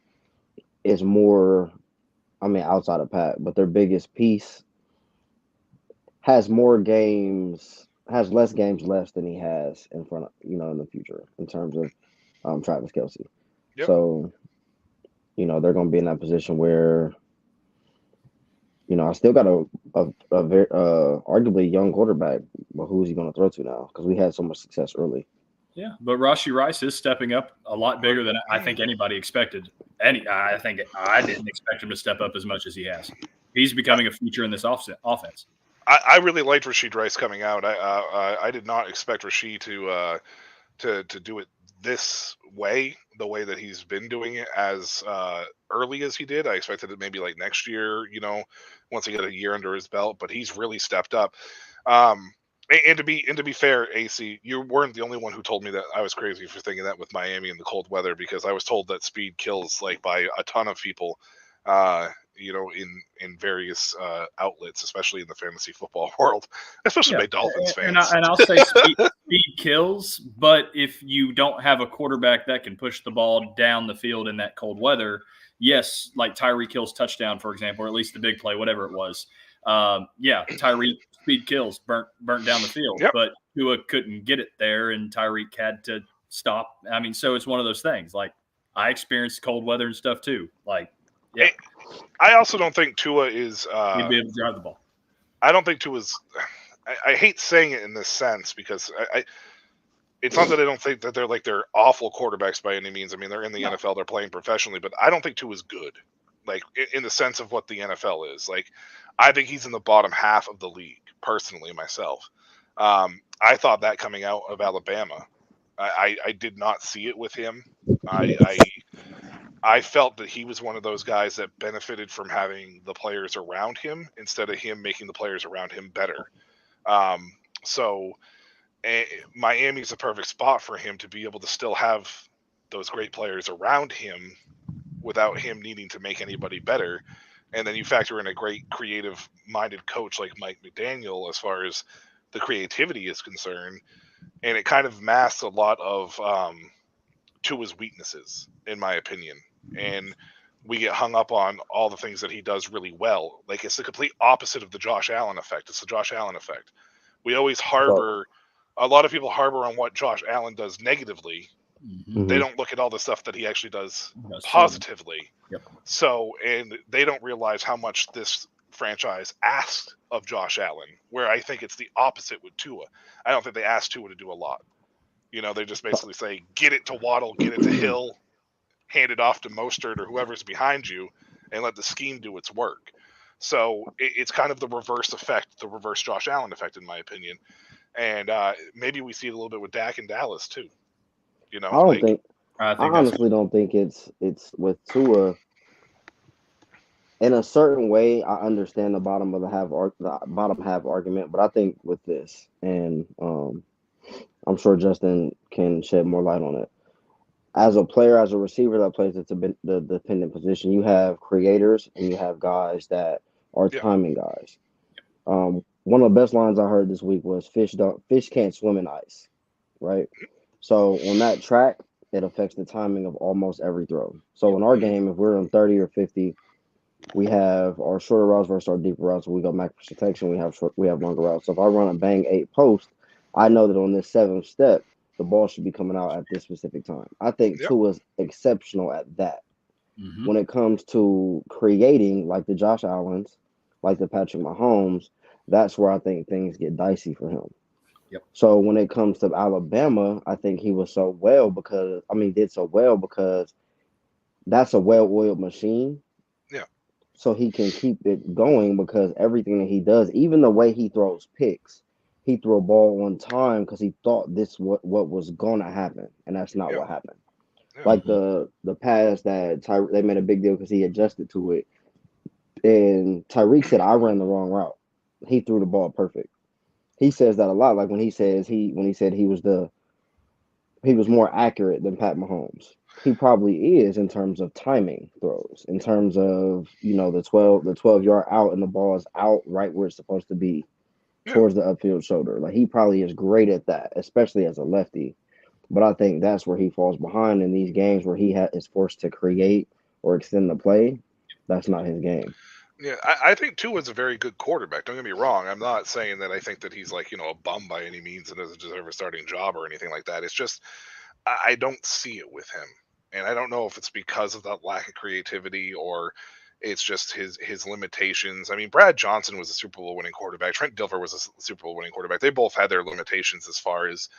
is more, outside of Pat, but their biggest piece has less games left than he has in front of, in the future in terms of Travis Kelce. Yep. So, they're going to be in that position where, I still got a very arguably young quarterback, but who is he going to throw to now? Because we had so much success early. Yeah, but Rashee Rice is stepping up a lot bigger than I think anybody expected. I think I didn't expect him to step up as much as he has. He's becoming a feature in this offense. I really liked Rashee Rice coming out. I did not expect Rashee to do it this way, the way that he's been doing it as early as he did. I expected it maybe like next year, once he got a year under his belt, but he's really stepped up. And to be fair, AC, you weren't the only one who told me that I was crazy for thinking that with Miami and the cold weather, because I was told that speed kills like by a ton of people, in various outlets, especially in the fantasy football world, especially by Dolphins fans. And I'll say speed kills, but if you don't have a quarterback that can push the ball down the field in that cold weather, yes, like Tyreek Hill's touchdown, for example, or at least the big play, whatever it was. Tyreek speed kills, burnt down the field, yep. But Tua couldn't get it there, and Tyreek had to stop. So it's one of those things. Like, I experienced cold weather and stuff too. Like, yeah. I also don't think Tua is. He'd be able to drive the ball. I don't think Tua's. I hate saying it in this sense because it's not that I don't think that they're awful quarterbacks by any means. I mean, they're in the NFL, they're playing professionally, but I don't think Tua is good. Like in the sense of what the NFL is. Like, I think he's in the bottom half of the league, personally, myself. I thought that coming out of Alabama. I did not see it with him. I felt that he was one of those guys that benefited from having the players around him instead of him making the players around him better. So Miami's a perfect spot for him to be able to still have those great players around him without him needing to make anybody better. And then you factor in a great creative minded coach like Mike McDaniel as far as the creativity is concerned. And it kind of masks a lot of Tua's weaknesses, in my opinion. And we get hung up on all the things that he does really well. Like, it's the complete opposite of the Josh Allen effect. It's the Josh Allen effect. We always a lot of people harbor on what Josh Allen does negatively. Mm-hmm. They don't look at all the stuff that he actually does positively. Yep. So, and they don't realize how much this franchise asked of Josh Allen, where I think it's the opposite with Tua. I don't think they asked Tua to do a lot. You know, they just basically say, get it to Waddle, get it to Hill, hand it off to Mostert or whoever's behind you, and let the scheme do its work. So it's kind of the reverse effect, the reverse Josh Allen effect, in my opinion. And maybe we see it a little bit with Dak in Dallas too. You know, I honestly don't think it's with Tua. In a certain way, I understand the bottom half argument, but I think with this, and I'm sure Justin can shed more light on it. As a player, as a receiver that plays the dependent position, you have creators and you have guys that are timing guys. One of the best lines I heard this week was fish can't swim in ice, right? So on that track, it affects the timing of almost every throw. So in our game, if we're on 30 or 50, we have our shorter routes versus our deeper routes. We go max protection. We have longer routes. So if I run a bang 8 post, I know that on this 7th step, the ball should be coming out at this specific time. I think Tua's exceptional at that. Mm-hmm. When it comes to creating, like the Josh Allens, like the Patrick Mahomes, that's where I think things get dicey for him. Yep. So when it comes to Alabama, I think he was so well because that's a well-oiled machine. Yeah. So he can keep it going because everything that he does, even the way he throws picks, he threw a ball on time because he thought this what was gonna happen, and that's not what happened. Yeah. Like the pass that they made a big deal because he adjusted to it, and Tyreek said, "I ran the wrong route." He threw the ball perfect. He says that a lot. Like when he said he was more accurate than Pat Mahomes. He probably is in terms of timing throws, in terms of the 12-yard out and the ball is out right where it's supposed to be. Towards the upfield shoulder. Like he probably is great at that, especially as a lefty. But I think that's where he falls behind in these games where he is forced to create or extend the play. That's not his game. Yeah, I think Tua is a very good quarterback. Don't get me wrong. I'm not saying that I think that he's like, a bum by any means and doesn't deserve a starting job or anything like that. It's just I don't see it with him. And I don't know if it's because of that lack of creativity or it's just his limitations. I mean, Brad Johnson was a Super Bowl winning quarterback. Trent Dilfer was a Super Bowl winning quarterback. They both had their limitations as far as,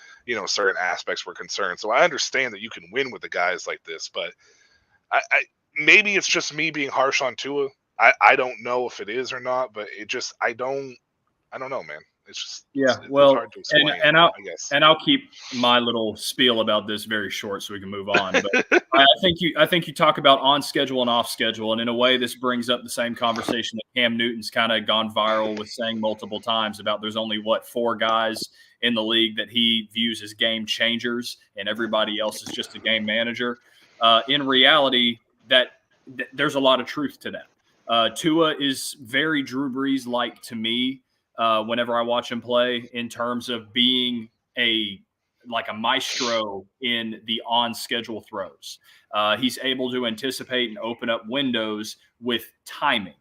certain aspects were concerned. So I understand that you can win with the guys like this, but I maybe it's just me being harsh on Tua. I don't know if it is or not, but it just I don't know, man. It's just it's hard to explain. And I'll keep my little spiel about this very short so we can move on. But I think you talk about on schedule and off schedule, and in a way, this brings up the same conversation that Cam Newton's kind of gone viral with saying multiple times about there's only 4 guys in the league that he views as game changers, and everybody else is just a game manager. In reality, there's a lot of truth to that. Tua is very Drew Brees-like to me. Whenever I watch him play, in terms of being a maestro in the on-schedule throws. He's able to anticipate and open up windows with timing.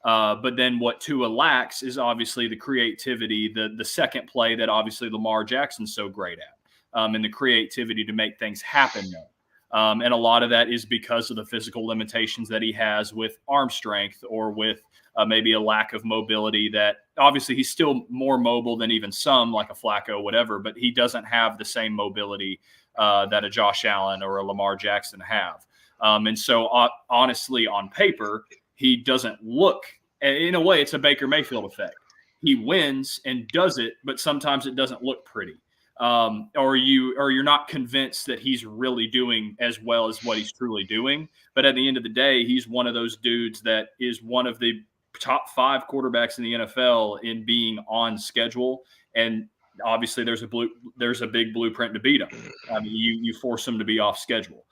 But then what Tua lacks is obviously the creativity, the second play that obviously Lamar Jackson's so great at, and the creativity to make things happen there. And a lot of that is because of the physical limitations that he has with arm strength or with maybe a lack of mobility. That obviously he's still more mobile than even some, like a Flacco, whatever, but he doesn't have the same mobility that a Josh Allen or a Lamar Jackson have. And so honestly, on paper, he doesn't look, in a way, it's a Baker Mayfield effect. He wins and does it, but sometimes it doesn't look pretty. Or you're not convinced that he's really doing as well as what he's truly doing. But at the end of the day, he's one of those dudes that is one of the top 5 quarterbacks in the NFL in being on schedule. And obviously there's a big blueprint to beat him. I mean, you force him to be off schedule,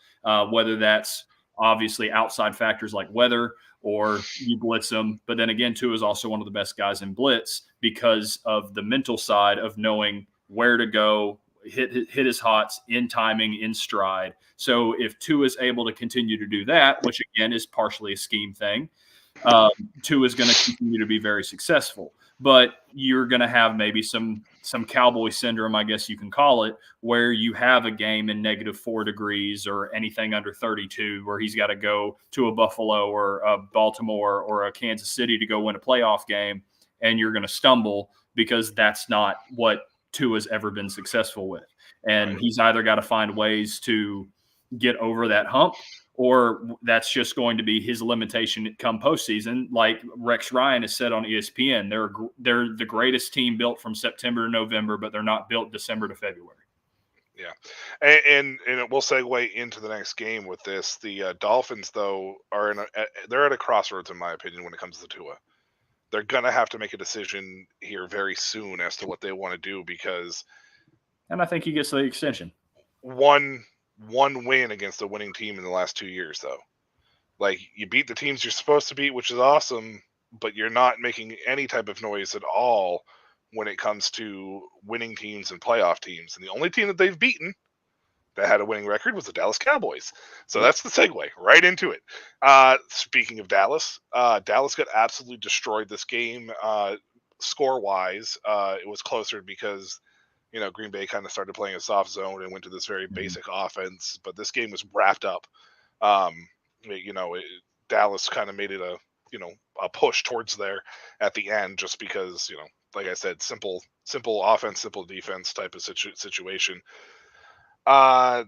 whether that's obviously outside factors like weather or you blitz him. But then again, Tua is also one of the best guys in blitz because of the mental side of knowing where to go, hit his hots in timing, in stride. So if Tua is able to continue to do that, which again is partially a scheme thing, Tua is going to continue to be very successful. But you're going to have maybe some cowboy syndrome, I guess you can call it, where you have a game in -4 degrees or anything under 32, where he's got to go to a Buffalo or a Baltimore or a Kansas City to go win a playoff game, and you're going to stumble because that's not what Tua's ever been successful with. And he's either got to find ways to get over that hump, or that's just going to be his limitation come postseason. Like Rex Ryan has said on ESPN, they're the greatest team built from September to November, but they're not built December to February. Yeah, and it will segue into the next game with this. The Dolphins, though, they're at a crossroads, in my opinion, when it comes to Tua. They're going to have to make a decision here very soon as to what they want to do, because and I think he gets the extension. One win against a winning team in the last 2 years, though. Like, you beat the teams you're supposed to beat, which is awesome, but you're not making any type of noise at all when it comes to winning teams and playoff teams. And the only team that they've beaten that had a winning record was the Dallas Cowboys. So that's the segue right into it. Speaking of Dallas, Dallas got absolutely destroyed this game score-wise. It was closer because Green Bay kind of started playing a soft zone and went to this very basic offense, but this game was wrapped up. Dallas kind of made it a push towards there at the end, just because, like I said, simple offense, simple defense type of situation.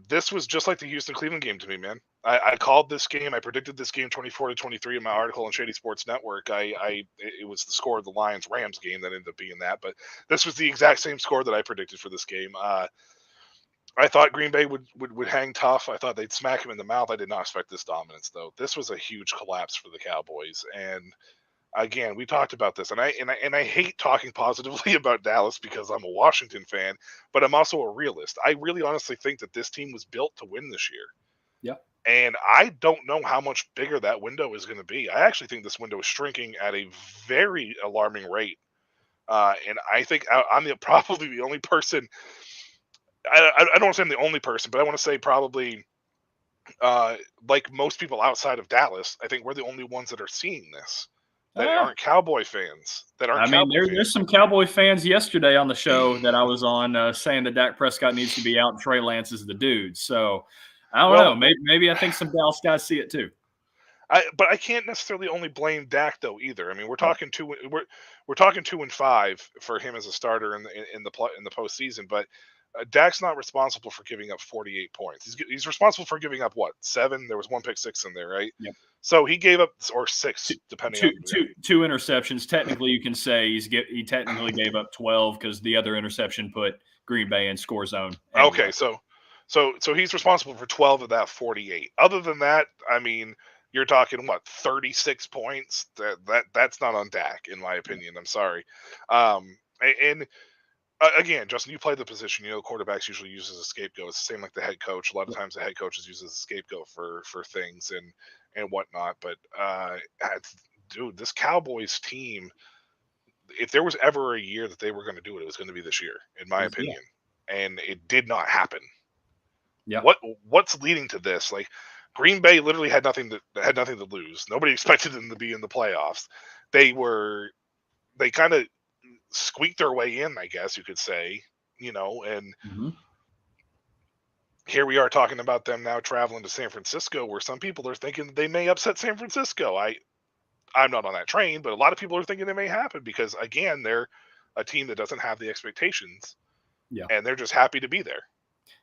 This was just like the Houston-Cleveland game to me, man. I called this game. I predicted this game 24-23 in my article on Shady Sports Network. It was the score of the Lions-Rams game that ended up being that, but this was the exact same score that I predicted for this game. I thought Green Bay would hang tough. I thought they'd smack him in the mouth. I did not expect this dominance, though. This was a huge collapse for the Cowboys, and again, we talked about this, and I hate talking positively about Dallas because I'm a Washington fan, but I'm also a realist. I really honestly think that this team was built to win this year. Yeah. And I don't know how much bigger that window is going to be. I actually think this window is shrinking at a very alarming rate. And I think I'm probably the only person. I don't want to say I'm the only person, but I want to say probably, like most people outside of Dallas, I think we're the only ones that are seeing this. That aren't Cowboy fans. There's some Cowboy fans yesterday on the show that I was on saying that Dak Prescott needs to be out and Trey Lance is the dude. So I don't know. Maybe I think some Dallas guys see it too. But I can't necessarily only blame Dak though either. I mean, we're talking 2-5 for him as a starter in the postseason, but Dak's not responsible for giving up 48 points. He's responsible for giving up what, 7? There was one pick 6 in there, right? Yep. So he gave up, or 6, depending on two interceptions. Technically, you can say he technically gave up 12 because the other interception put Green Bay in score zone. Anyway. Okay, so he's responsible for 12 of that 48. Other than that, I mean, you're talking 36 points. That's not on Dak, in my opinion. I'm sorry. Again, Justin, you play the position. Quarterbacks usually use as a scapegoat. It's the same like the head coach. A lot of times the head coach is used as a scapegoat for things and whatnot. But dude, this Cowboys team, if there was ever a year that they were going to do it, it was going to be this year, in my opinion. And it did not happen. Yeah. What's leading to this? Like, Green Bay literally had nothing to lose. Nobody expected them to be in the playoffs. They kind of squeaked their way in, I guess you could say, and here we are talking about them now traveling to San Francisco, where some people are thinking they may upset San Francisco. I'm not on that train, but a lot of people are thinking it may happen because, again, they're a team that doesn't have the expectations, and they're just happy to be there.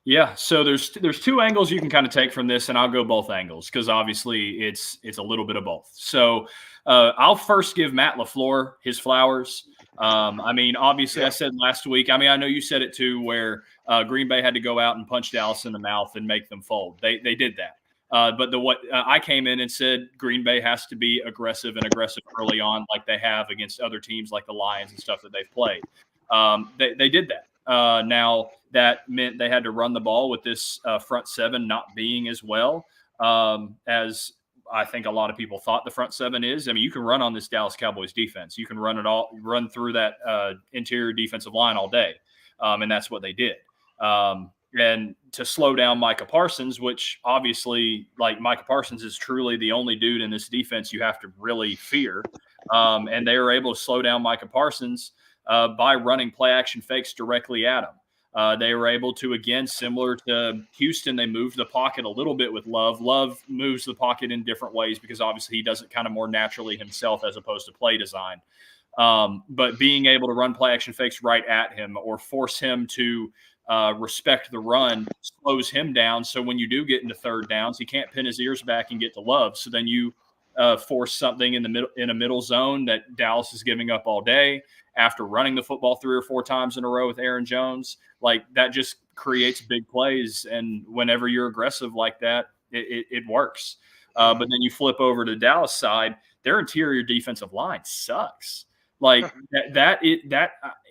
Yeah, so there's two angles you can kind of take from this, and I'll go both angles because obviously it's a little bit of both. So I'll first give Matt LaFleur his flowers. I mean, obviously, I said last week. I mean, I know you said it too, where Green Bay had to go out and punch Dallas in the mouth and make them fold. They did that. But I came in and said Green Bay has to be aggressive early on, like they have against other teams like the Lions and stuff that they've played. They did that. Now, that meant they had to run the ball with this front seven not being as well as I think a lot of people thought the front seven is. I mean, you can run on this Dallas Cowboys defense. You can run through that interior defensive line all day, and that's what they did. And to slow down Micah Parsons, which obviously, like, Micah Parsons is truly the only dude in this defense you have to really fear. And they were able to slow down Micah Parsons by running play action fakes directly at him. They were able to, again, similar to Houston, they moved the pocket a little bit with Love. Love moves the pocket in different ways because obviously he does it kind of more naturally himself as opposed to play design. But being able to run play action fakes right at him or force him to respect the run slows him down. So when you do get into third downs, he can't pin his ears back and get to Love. So then you force something in a middle zone that Dallas is giving up all day after running the football 3 or 4 times in a row with Aaron Jones. Like, that just creates big plays. And whenever you're aggressive like that, it works. But then you flip over to the Dallas side, their interior defensive line sucks. Like that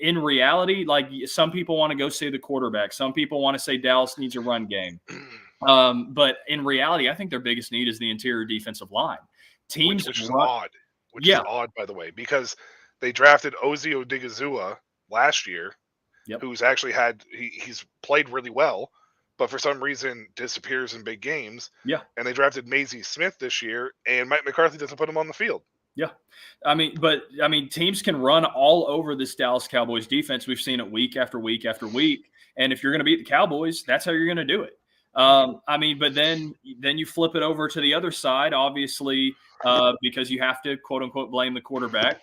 in reality, like, some people want to go say the quarterback. Some people want to say Dallas needs a run game. But in reality, I think their biggest need is the interior defensive line. Teams, which is odd. Which is odd, by the way, because they drafted Ozzie Odigizua last year, who's actually he's played really well, but for some reason disappears in big games. Yeah. And they drafted Maisie Smith this year, and Mike McCarthy doesn't put him on the field. Yeah. I mean, teams can run all over this Dallas Cowboys defense. We've seen it week after week after week. And if you're going to beat the Cowboys, that's how you're going to do it. But then you flip it over to the other side, obviously, because you have to, quote unquote, blame the quarterback.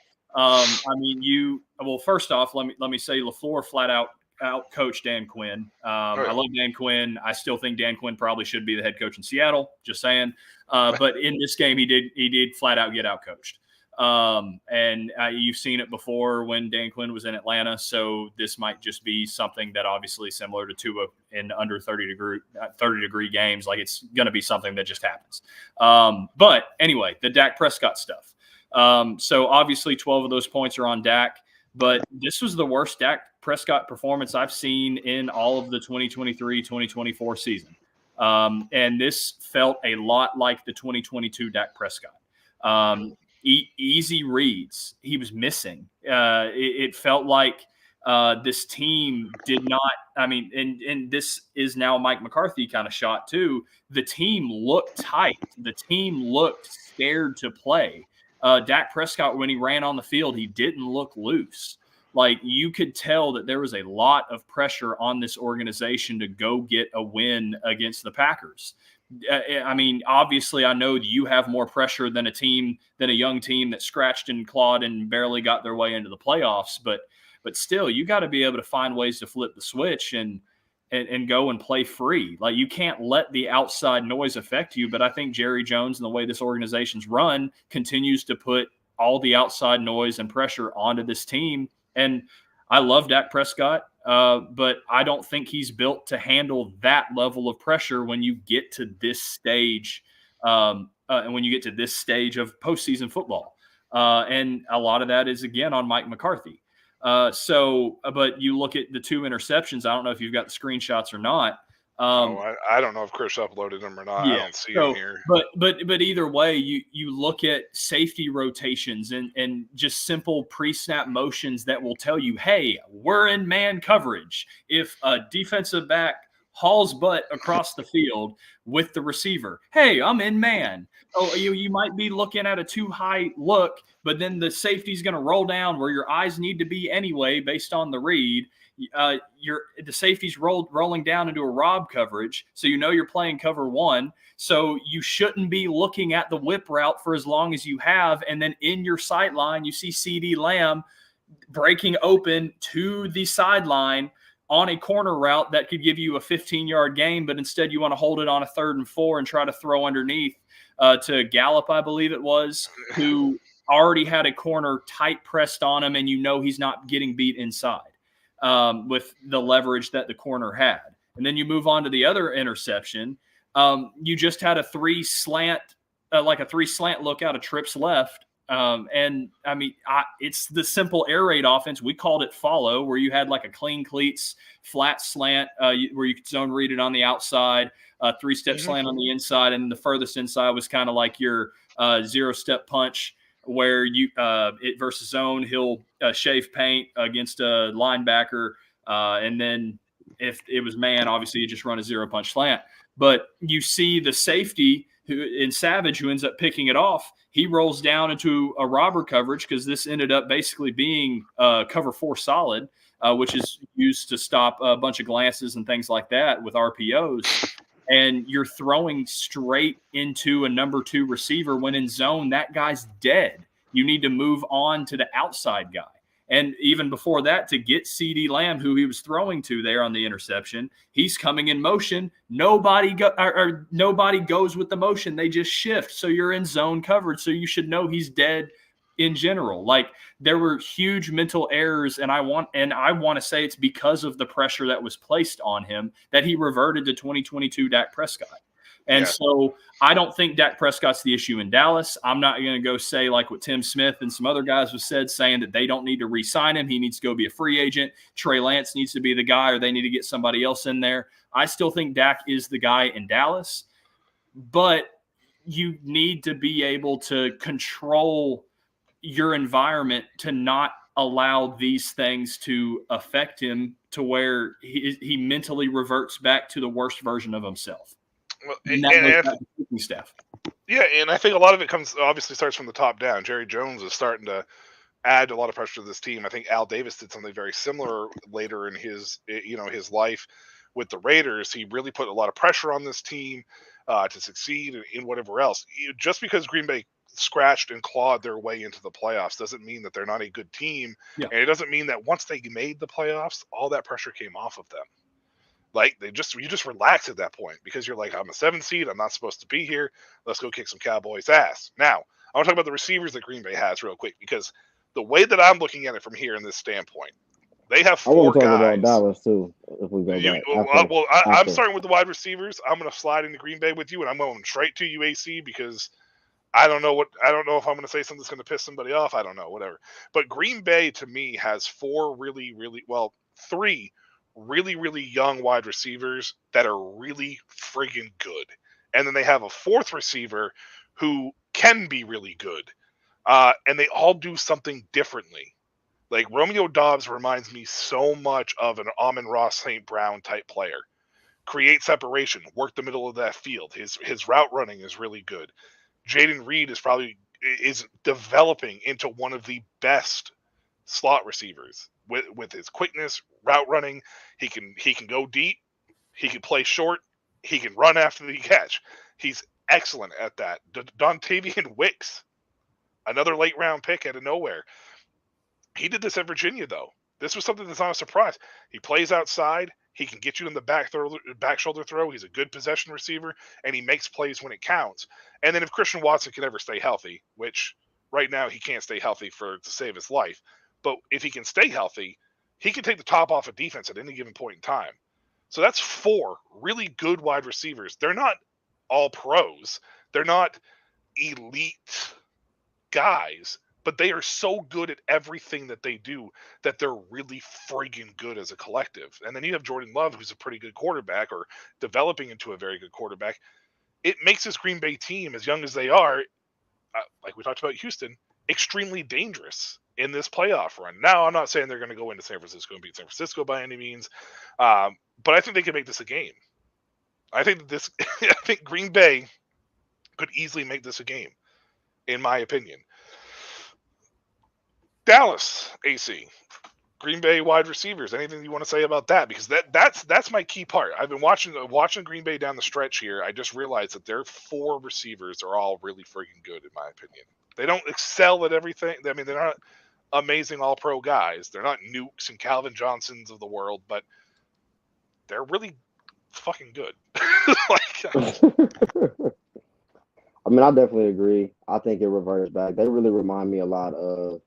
First off, let me say LaFleur flat out coach Dan Quinn. I love Dan Quinn. I still think Dan Quinn probably should be the head coach in Seattle. Just saying. But in this game, he did flat out get out coached. And you've seen it before when Dan Quinn was in Atlanta. So this might just be something that obviously similar to Tua in under 30 degree games. Like, it's going to be something that just happens. But anyway, the Dak Prescott stuff. So obviously 12 of those points are on Dak, but this was the worst Dak Prescott performance I've seen in all of the 2023-2024 season. And this felt a lot like the 2022 Dak Prescott. Easy reads. He was missing. It felt like this team did not – and this is now Mike McCarthy kind of shot too. The team looked tight. The team looked scared to play. Dak Prescott, when he ran on the field, he didn't look loose. Like, you could tell that there was a lot of pressure on this organization to go get a win against the Packers. Obviously, I know you have more pressure than a young team that scratched and clawed and barely got their way into the playoffs. But still, you got to be able to find ways to flip the switch and go and play free. Like, you can't let the outside noise affect you. But I think Jerry Jones and the way this organization's run continues to put all the outside noise and pressure onto this team. And I love Dak Prescott, but I don't think he's built to handle that level of pressure when you get to this stage, and when you get to this stage of postseason football. And a lot of that is, again, on Mike McCarthy. But you look at the 2 interceptions. I don't know if you've got the screenshots or not. I don't know if Chris uploaded them or not. I don't see them here. But either way, you look at safety rotations and just simple pre-snap motions that will tell you, hey, we're in man coverage. If a defensive back hauls butt across the field with the receiver. Hey, I'm in man. Oh, you might be looking at a too high look, but then the safety's going to roll down where your eyes need to be anyway based on the read. The safety's rolling down into a rob coverage, so you know you're playing cover one. So you shouldn't be looking at the whip route for as long as you have, and then in your sight line, you see CeeDee Lamb breaking open to the sideline on a corner route that could give you a 15-yard gain, but instead you want to hold it on a 3rd and 4 and try to throw underneath to Gallup, I believe it was, who already had a corner tight pressed on him, and you know he's not getting beat inside with the leverage that the corner had. And then you move on to the other interception. You just had a 3 slant look out of trips left. And I mean, it's the simple air raid offense. We called it follow, where you had like a clean cleats, flat slant, where you could zone read it on the outside, 3-step slant on the inside. And the furthest inside was kind of like your 0-step punch, where it versus zone, he'll shave paint against a linebacker. And then if it was man, obviously you just run a 0-punch slant. But you see the safety in Savage, who ends up picking it off, he rolls down into a robber coverage, because this ended up basically being cover 4 solid, which is used to stop a bunch of glances and things like that with RPOs. And you're throwing straight into a number 2 receiver when in zone, that guy's dead. You need to move on to the outside guy. And even before that, to get CeeDee Lamb, who he was throwing to there on the interception, he's coming in motion. Nobody goes with the motion. They just shift. So you're in zone coverage. So you should know he's dead in general. Like, there were huge mental errors, and I want to say it's because of the pressure that was placed on him that he reverted to 2022 Dak Prescott. And so I don't think Dak Prescott's the issue in Dallas. I'm not going to go say like what Tim Smith and some other guys have said, saying that they don't need to re-sign him. He needs to go be a free agent. Trey Lance needs to be the guy, or they need to get somebody else in there. I still think Dak is the guy in Dallas, but you need to be able to control your environment to not allow these things to affect him to where he mentally reverts back to the worst version of himself. Well, And staff. Yeah, and I think a lot of it obviously starts from the top down. Jerry Jones is starting to add a lot of pressure to this team. I think Al Davis did something very similar later in his life with the Raiders. He really put a lot of pressure on this team to succeed in whatever else. Just because Green Bay scratched and clawed their way into the playoffs doesn't mean that they're not a good team. Yeah. And it doesn't mean that once they made the playoffs, all that pressure came off of them. Like, you just relax at that point, because you're like, I'm a 7 seed. I'm not supposed to be here. Let's go kick some Cowboys' ass. Now, I want to talk about the receivers that Green Bay has real quick, because the way that I'm looking at it from here in this standpoint, they have 4 guys. I want to talk about Dallas too, if we go back. I'm starting with the wide receivers. I'm going to slide into Green Bay with you, and I'm going straight to UAC, because I don't know if I'm going to say something that's going to piss somebody off. I don't know, whatever. But Green Bay, to me, has 3 really, really young wide receivers that are really friggin' good. And then they have a 4th receiver who can be really good. And they all do something differently. Like, Romeo Doubs reminds me so much of an Amon-Ra St. Brown type player. Create separation, work the middle of that field. His route running is really good. Jaden Reed is developing into one of the best slot receivers. With his quickness, route running, he can go deep, he can play short, he can run after the catch. He's excellent at that. Dontavian Wicks, another late round pick out of nowhere. He did this at Virginia, though. This was something that's not a surprise. He plays outside. He can get you in the back shoulder throw. He's a good possession receiver, and he makes plays when it counts. And then if Christian Watson can ever stay healthy, which right now he can't stay healthy to save his life, but if he can stay healthy, he can take the top off of defense at any given point in time. So that's 4 really good wide receivers. They're not all pros. They're not elite guys, but they are so good at everything that they do that they're really friggin' good as a collective. And then you have Jordan Love, who's a pretty good quarterback, or developing into a very good quarterback. It makes this Green Bay team, as young as they are, like we talked about Houston, extremely dangerous in this playoff run. Now, I'm not saying they're going to go into San Francisco and beat San Francisco by any means, but I think they can make this a game. I think this. I think Green Bay could easily make this a game, in my opinion. Dallas, AC, Green Bay wide receivers. Anything you want to say about that? Because that's my key part. I've been watching Green Bay down the stretch here. I just realized that their 4 receivers are all really freaking good, in my opinion. They don't excel at everything. I mean, they're not amazing all-pro guys. They're not Nukes and Calvin Johnsons of the world, but they're really fucking good. I mean, I definitely agree. I think it reverts back. They really remind me a lot of,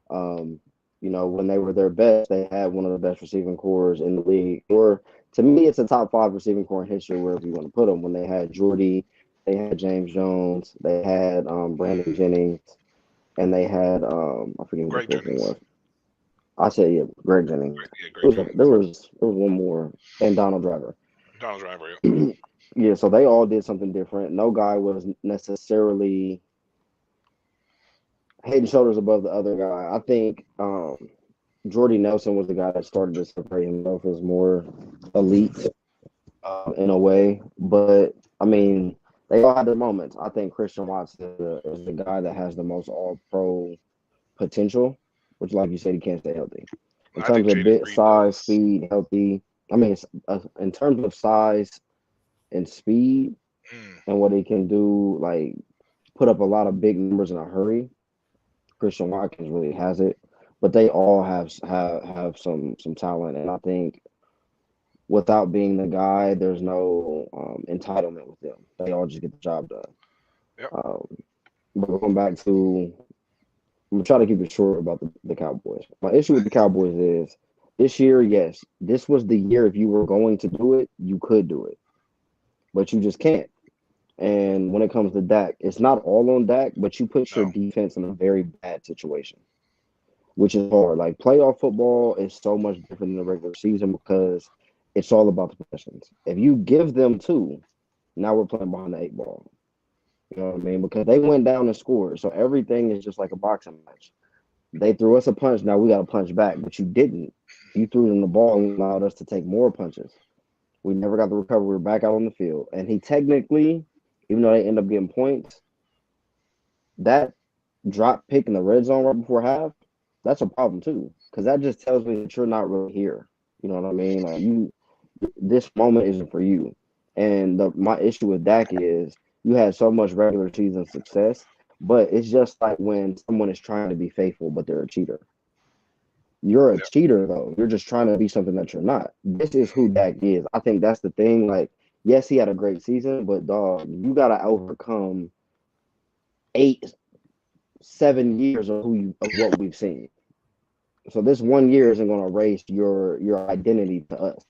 when they were their best, they had one of the best receiving corps in the league. Or to me, it's a top 5 receiving corps in history, wherever you want to put them. When they had Jordy, they had James Jones, they had Brandon Jennings, and they had I forget what the fourth one was. I said Greg Jennings. Yeah, Greg Jennings. There was one more, and Donald Driver. Donald Driver. Yeah. Yeah, so they all did something different. No guy was necessarily head and shoulders above the other guy. I think Jordy Nelson was the guy that started to separate himself as more elite in a way. But, I mean, they all had their moments. I think Christian Watson is the guy that has the most all-pro potential, which, like you said, he can't stay healthy. In terms of bit, size, speed, healthy. I mean, in terms of size and speed and what he can do, like put up a lot of big numbers in a hurry, Christian Watkins really has it. But they all have some talent, and I think without being the guy, there's no entitlement with them. They all just get the job done. Yep. But going back to, I'm gonna try to keep it short about the Cowboys. My issue with the Cowboys is this year, yes, this was the year if you were going to do it, you could do it. But you just can't. And when it comes to Dak, it's not all on Dak, but you put your defense in a very bad situation, which is hard. Like, playoff football is so much different than the regular season because it's all about the possessions. If you give them 2, now we're playing behind the 8 ball. You know what I mean? Because they went down and scored. So everything is just like a boxing match. They threw us a punch, now we got to punch back. But you didn't. You threw them the ball and allowed us to take more punches. We never got the recovery. We were back out on the field. And he technically, even though they end up getting points, that drop pick in the red zone right before half, that's a problem too. Because that just tells me that you're not really here. You know what I mean? Like, this moment isn't for you. And my issue with Dak is you had so much regular season success, but it's just like when someone is trying to be faithful, but they're a cheater. You're a cheater, though. You're just trying to be something that you're not. This is who Dak is. I think that's the thing. Like, yes, he had a great season, but, dog, you got to overcome 8-7 years of what we've seen. So this 1 year isn't going to erase your identity to us.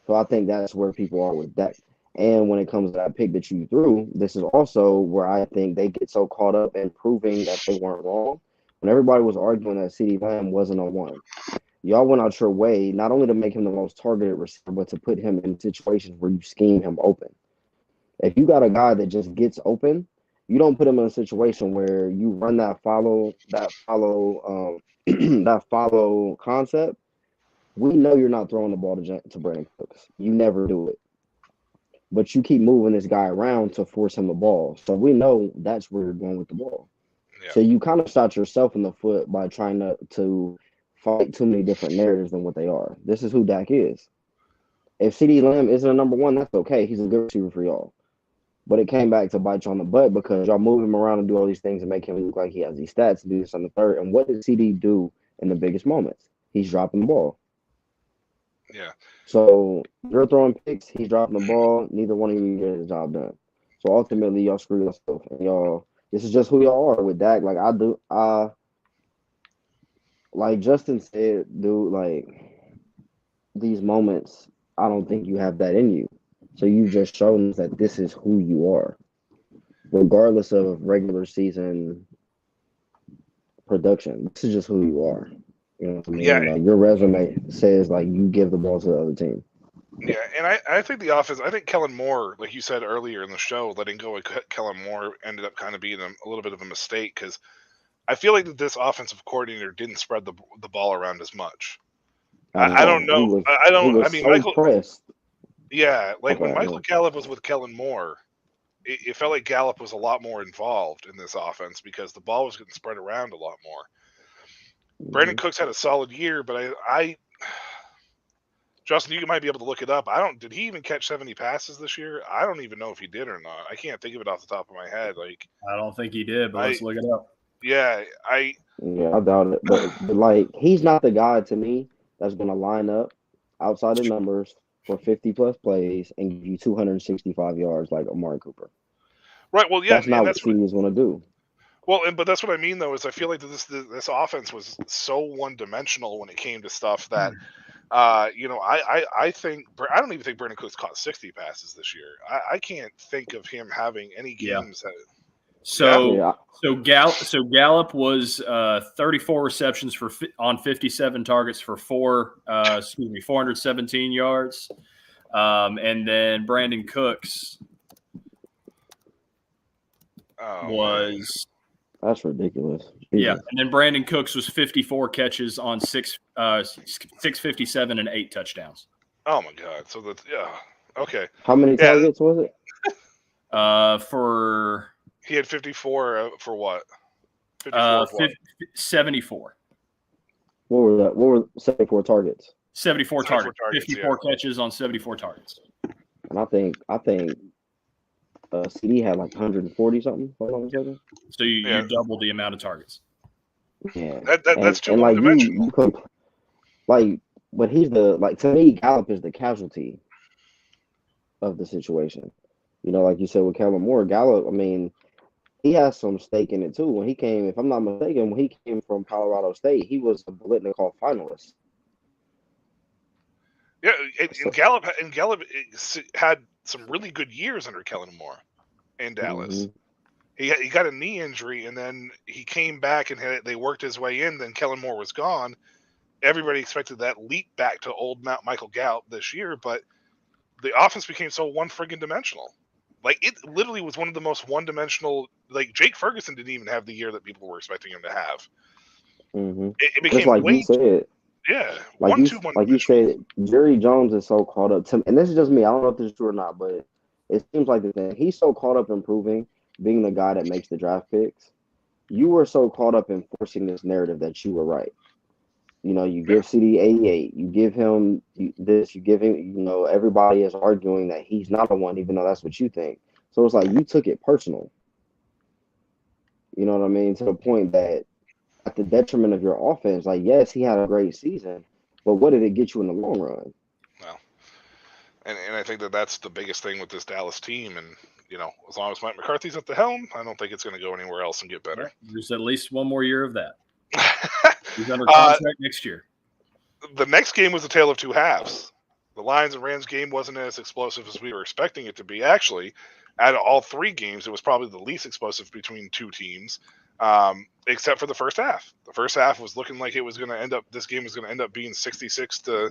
So I think that's where people are with Dak. And when it comes to that pick that you threw, this is also where I think they get so caught up in proving that they weren't wrong. When everybody was arguing that CeeDee Lamb wasn't a 1, y'all went out your way not only to make him the most targeted receiver, but to put him in situations where you scheme him open. If you got a guy that just gets open, you don't put him in a situation where you run that follow concept. We know you're not throwing the ball to Brandon Cooks. You never do it. But you keep moving this guy around to force him the ball. So we know that's where you're going with the ball. Yeah. So you kind of shot yourself in the foot by trying to fight too many different narratives than what they are. This is who Dak is. If CeeDee Lamb isn't a number 1, that's okay. He's a good receiver for y'all. But it came back to bite you on the butt because y'all move him around and do all these things and make him look like he has these stats and do this on the third. And what did CD do in the biggest moments? He's dropping the ball. Yeah. So you're throwing picks, he's dropping the ball. Neither one of you get the job done. So ultimately, y'all screw yourself. And y'all, this is just who y'all are with Dak. Like like Justin said, dude, like these moments, I don't think you have that in you. So you just shown us that this is who you are, regardless of regular season production. This is just who you are. You know what I mean? Yeah. Like your resume says like you give the ball to the other team. Yeah, and I think the offense, I think Kellen Moore, like you said earlier in the show, letting go of Kellen Moore ended up kind of being a little bit of a mistake because I feel like that this offensive coordinator didn't spread the ball around as much. I don't know. I mean, Michael. Pressed. Yeah, like when Okay, Michael yeah. Gallup was with Kellen Moore, it felt like Gallup was a lot more involved in this offense because the ball was getting spread around a lot more. Brandon Mhm. Cooks had a solid year, but I Justin, you might be able to look it up. Did he even catch 70 passes this year? I don't even know if he did or not. I can't think of it off the top of my head. Like, I don't think he did, but let's look it up. yeah, Yeah, I doubt it. But like he's not the guy to me that's gonna line up outside the numbers for 50+ plays and give you 265 yards like Amari Cooper. right. Well, yeah, That's not and what that's what. CD is gonna do. Well, but that's what I mean though. Is I feel like this offense was so one dimensional when it came to stuff that, I think I don't even think Brandon Cooks caught 60 passes this year. I can't think of him having any Yeah. games that. So Yeah. so Gallup was 34 receptions on 57 targets for 417 yards, and then Brandon Cooks was That's ridiculous. yeah, Jesus. and then Brandon Cooks was 54 catches on 657 and 8 touchdowns. Oh my God! So okay. How many targets was it? For He had 54 for what? 54 74. What were that? What were 74 targets? 74 targets. 54 yeah. catches on 74 targets. And I think CD had like 140 something. Hold on a second. So you double the amount of targets. Yeah, that's too and one like dimensional. But he's to me, Gallup is the casualty of the situation. Like you said with Kellen Moore, Gallup. I mean, he has some stake in it too. When he came, if I'm not mistaken, when he came from Colorado State, he was a Biletnikoff finalist. Yeah, and Gallup had some really good years under Kellen Moore in Dallas. Mm-hmm. He got a knee injury, and then he came back, and they worked his way in. Then Kellen Moore was gone. Everybody expected that leap back to old Michael Gallup this year, but the offense became so one friggin' dimensional. Like, it literally was one of the most one-dimensional. Like, Jake Ferguson didn't even have the year that people were expecting him to have. Mm-hmm. It became just like way you said. Yeah, like you said, Jerry Jones is so caught up to, and this is just me. I don't know if this is true or not, but it seems like the thing. He's so caught up in proving being the guy that makes the draft picks. You were so caught up in forcing this narrative that you were right. You give CD 88, you give him this, you give him. Everybody is arguing that he's not a one, even though that's what you think. So it's like you took it personal. You know what I mean? To the point that at the detriment of your offense, like, yes, he had a great season, but what did it get you in the long run? Well, and I think that's the biggest thing with this Dallas team. And, as long as Mike McCarthy's at the helm, I don't think it's going to go anywhere else and get better. There's at least one more year of that. He's under contract next year. The next game was a tale of two halves. The Lions and Rams game wasn't as explosive as we were expecting it to be. Actually, out of all three games, it was probably the least explosive between two teams. Except for the first half. The first half was looking like this game was going to end up being 66 to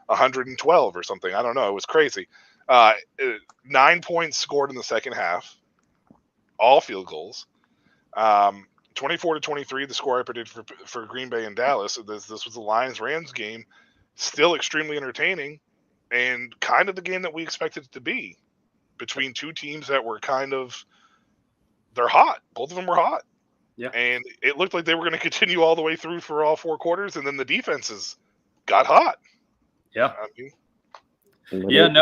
112 or something. I don't know. It was crazy. 9 points scored in the second half, all field goals. 24-23, the score I predicted for Green Bay and Dallas. This was the Lions-Rams game, still extremely entertaining, and kind of the game that we expected it to be, between two teams that were they're hot. Both of them were hot. Yeah. And it looked like they were going to continue all the way through for all four quarters, and then the defenses got hot. Yeah. I mean,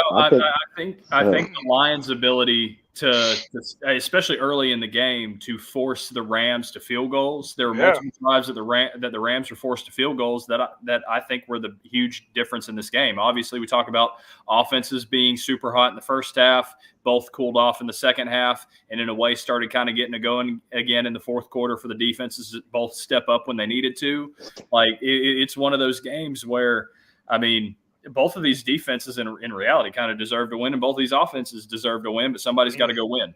I think the Lions' ability to especially early in the game, to force the Rams to field goals. There were multiple drives that the Rams were forced to field goals that I think were the huge difference in this game. Obviously, we talk about offenses being super hot in the first half, both cooled off in the second half, and in a way started kind of getting it going again in the fourth quarter for the defenses to both step up when they needed to. Like, it's one of those games where, I mean, both of these defenses in reality kind of deserve to win, and both of these offenses deserve to win, but somebody's got to go win.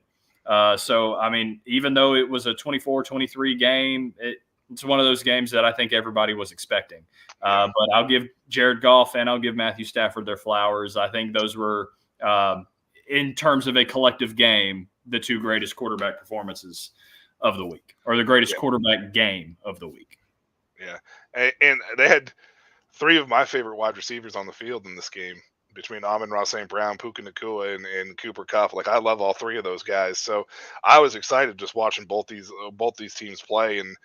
So, I mean, even though it was a 24-23 game, it's one of those games that I think everybody was expecting. But I'll give Jared Goff and I'll give Matthew Stafford their flowers. I think those were, in terms of a collective game, the two greatest quarterback performances of the week, or the greatest quarterback game of the week. Yeah. And they had three of my favorite wide receivers on the field in this game. between Amon-Ra St. Brown, Puka Nacua, and Cooper Kupp. Like, I love all three of those guys. So I was excited just watching both these teams play, and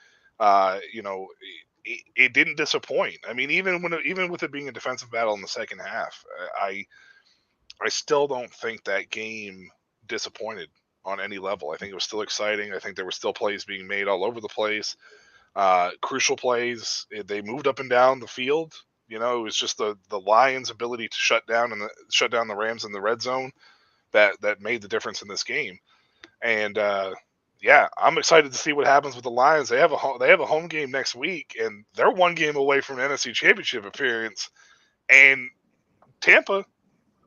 it didn't disappoint. I mean, even with it being a defensive battle in the second half, I still don't think that game disappointed on any level. I think it was still exciting. I think there were still plays being made all over the place. Crucial plays. They moved up and down the field. It was just the Lions' ability to shut down the Rams in the red zone that made the difference in this game. And I'm excited to see what happens with the Lions. They have a home game next week, and they're one game away from an NFC Championship appearance. And Tampa,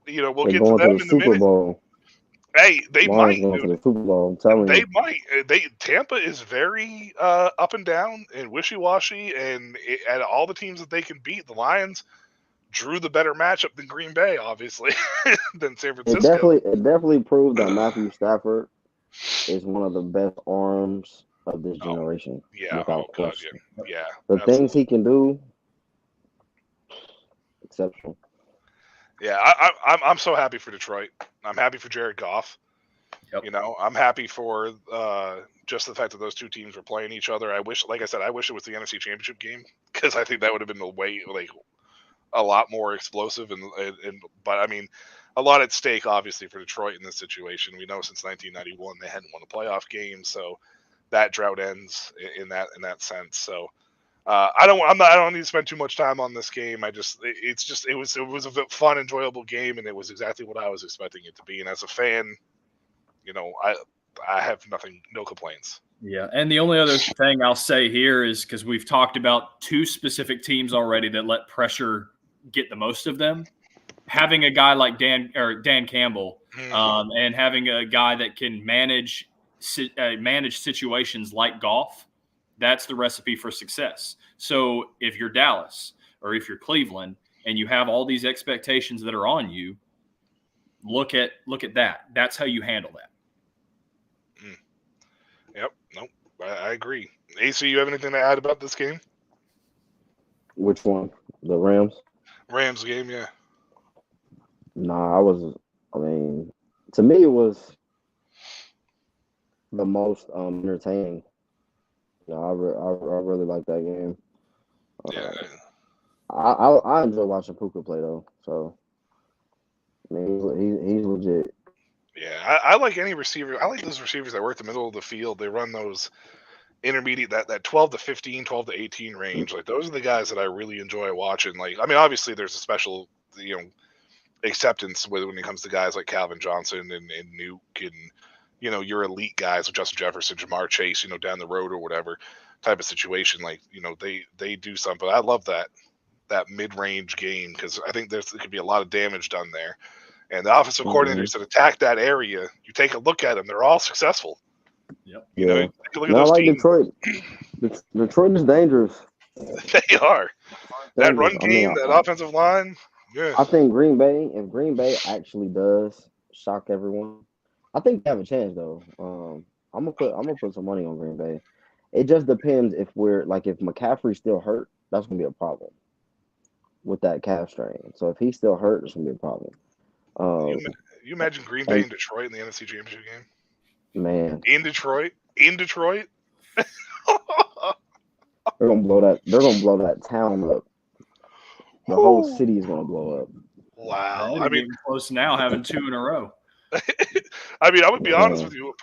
we'll They're get to going them to the in a Super minute. Bowl. Hey, they Lions might. going Dude. to the Super Bowl. I'm telling They you. might. Tampa is very up and down and wishy-washy, and at all the teams that they can beat, the Lions drew the better matchup than Green Bay, obviously, than San Francisco. It definitely proved that Matthew Stafford is one of the best arms of this generation, without question. Yeah. The absolutely. things he can do, exceptional. Yeah, I'm so happy for Detroit. I'm happy for Jared Goff. Yep. I'm happy for just the fact that those two teams were playing each other. I wish it was the NFC Championship game, because I think that would have been a lot more explosive but I mean, a lot at stake obviously for Detroit in this situation. We know since 1991 they hadn't won a playoff game, so that drought ends in that sense. So I don't need to spend too much time on this game. It was a fun, enjoyable game, and it was exactly what I was expecting it to be. And as a fan, I have no complaints. Yeah, and the only other thing I'll say here is, because we've talked about two specific teams already that let pressure get the most of them, having a guy like Dan Campbell, and having a guy that can manage situations like Goff, that's the recipe for success. So if you're Dallas or if you're Cleveland and you have all these expectations that are on you, look at that. That's how you handle that. Yep. Nope. I agree. AC, you have anything to add about this game? Which one? The Rams? Rams game, yeah. Nah, to me, it was the most entertaining. I really like that game. Yeah. I enjoy watching Puka play though. So, I mean, he's legit. Yeah, I like any receiver. I like those receivers that work the middle of the field. They run those intermediate, that 12 to 15, 12 to 18 range. Like, those are the guys that I really enjoy watching. Like, I mean, obviously there's a special, acceptance when it comes to guys like Calvin Johnson and Nuke and, your elite guys with Justin Jefferson, Jamar Chase, down the road or whatever type of situation. Like, they do something. I love that mid-range game, because I think there could be a lot of damage done there. And the offensive coordinators that attack that area, you take a look at them, they're all successful. Yep. Take a look at I those like teams. Detroit. Detroit is dangerous. They are. That run game, that offensive line. Yeah. I think if Green Bay actually does shock everyone, I think they have a chance though. I'm gonna put some money on Green Bay. It just depends if McCaffrey's still hurt, that's gonna be a problem with that calf strain. So if he's still hurt, it's gonna be a problem. You imagine Green Bay and Detroit in the NFC Championship game? Man, in Detroit, they're gonna blow that town up. The whole city is gonna blow up. Wow, I mean, close now, having two in a row. I mean, I would be honest with you.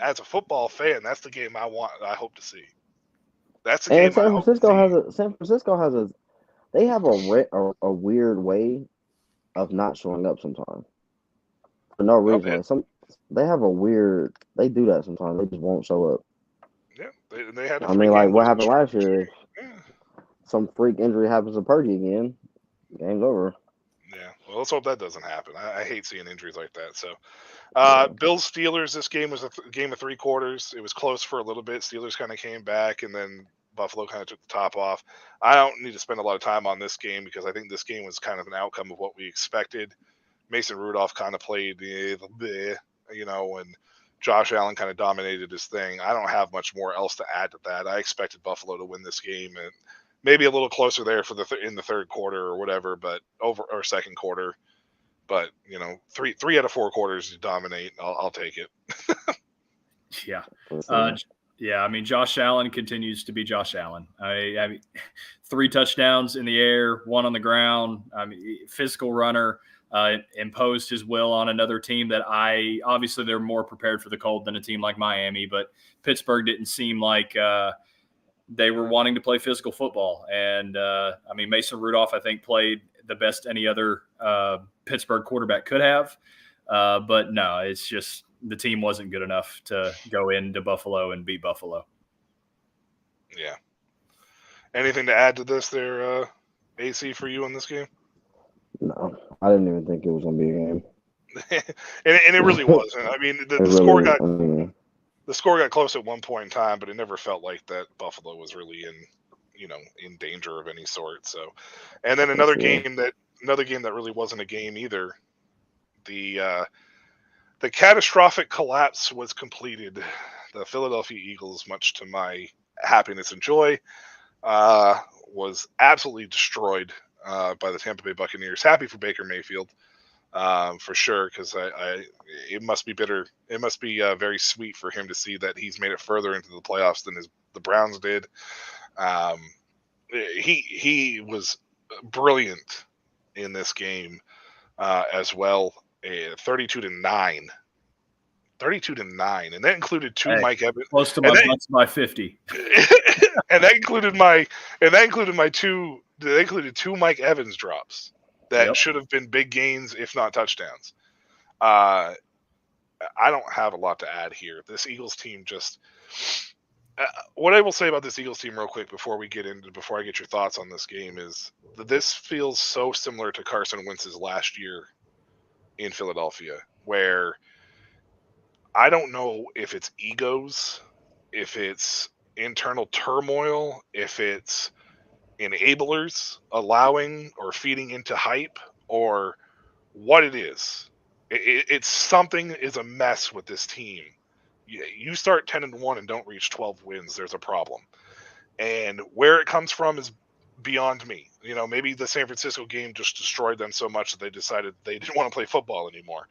As a football fan, that's the game I hope to see. That's the game. San Francisco has a. They have a weird way of not showing up sometimes for no reason. Okay. They do that sometimes. They just won't show up. Yeah, they had. What happened last year? Some freak injury happens to Purdy again, game's over. Yeah, well, let's hope that doesn't happen. I hate seeing injuries like that. So, Bills Steelers. This game was a game of three quarters. It was close for a little bit. Steelers kind of came back, and then Buffalo kind of took the top off. I don't need to spend a lot of time on this game, because I think this game was kind of an outcome of what we expected. Mason Rudolph kind of played, and Josh Allen kind of dominated his thing. I don't have much more else to add to that. I expected Buffalo to win this game, and maybe a little closer there for in the third quarter or whatever, but or second quarter. But three out of 4 quarters you dominate. I'll take it. Yeah. Yeah, I mean, Josh Allen continues to be Josh Allen. I mean, 3 touchdowns in the air, 1 on the ground. I mean, physical runner, imposed his will on another team that obviously they're more prepared for the cold than a team like Miami, but Pittsburgh didn't seem like they were wanting to play physical football. And, I mean, Mason Rudolph, I think, played the best any other Pittsburgh quarterback could have. But no, it's just the team wasn't good enough to go into Buffalo and beat Buffalo. Yeah. Anything to add to this there, AC, for you in this game? No, I didn't even think it was going to be a game. and it really wasn't. I mean, the score got close at one point in time, but it never felt like that Buffalo was really in danger of any sort. So, and then another game that really wasn't a game either. The catastrophic collapse was completed. The Philadelphia Eagles, much to my happiness and joy, was absolutely destroyed by the Tampa Bay Buccaneers. Happy for Baker Mayfield, for sure, because it must be bitter. It must be very sweet for him to see that he's made it further into the playoffs than the Browns did. He was brilliant in this game as well. 32-9, and that included 2 Mike Evans. Close to my butts by 50. and that included 2 Mike Evans drops that should have been big gains, if not touchdowns. I don't have a lot to add here. This Eagles team just what I will say about this Eagles team real quick before I get your thoughts on this game is that this feels so similar to Carson Wentz's last year in Philadelphia, where I don't know if it's egos, if it's internal turmoil, if it's enablers allowing or feeding into hype, or what it is. It's something is a mess with this team. You start 10-1 and don't reach 12 wins, there's a problem. And where it comes from is beyond me. Maybe the San Francisco game just destroyed them so much that they decided they didn't want to play football anymore.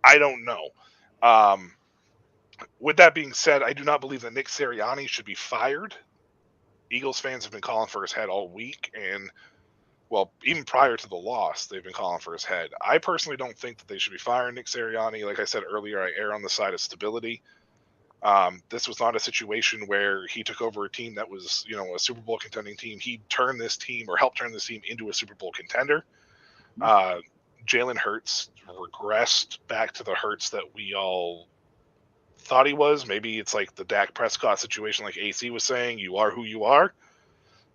I don't know. With that being said, I do not believe that Nick Sirianni should be fired. Eagles fans have been calling for his head all week, and even prior to the loss, they've been calling for his head. I personally don't think that they should be firing Nick Sirianni. Like I said earlier, I err on the side of stability. This was not a situation where he took over a team that was, a Super Bowl contending team. He turned this team or helped turn this team into a Super Bowl contender. Jalen Hurts regressed back to the Hurts that we all thought he was. Maybe it's like the Dak Prescott situation, like AC was saying, you are who you are.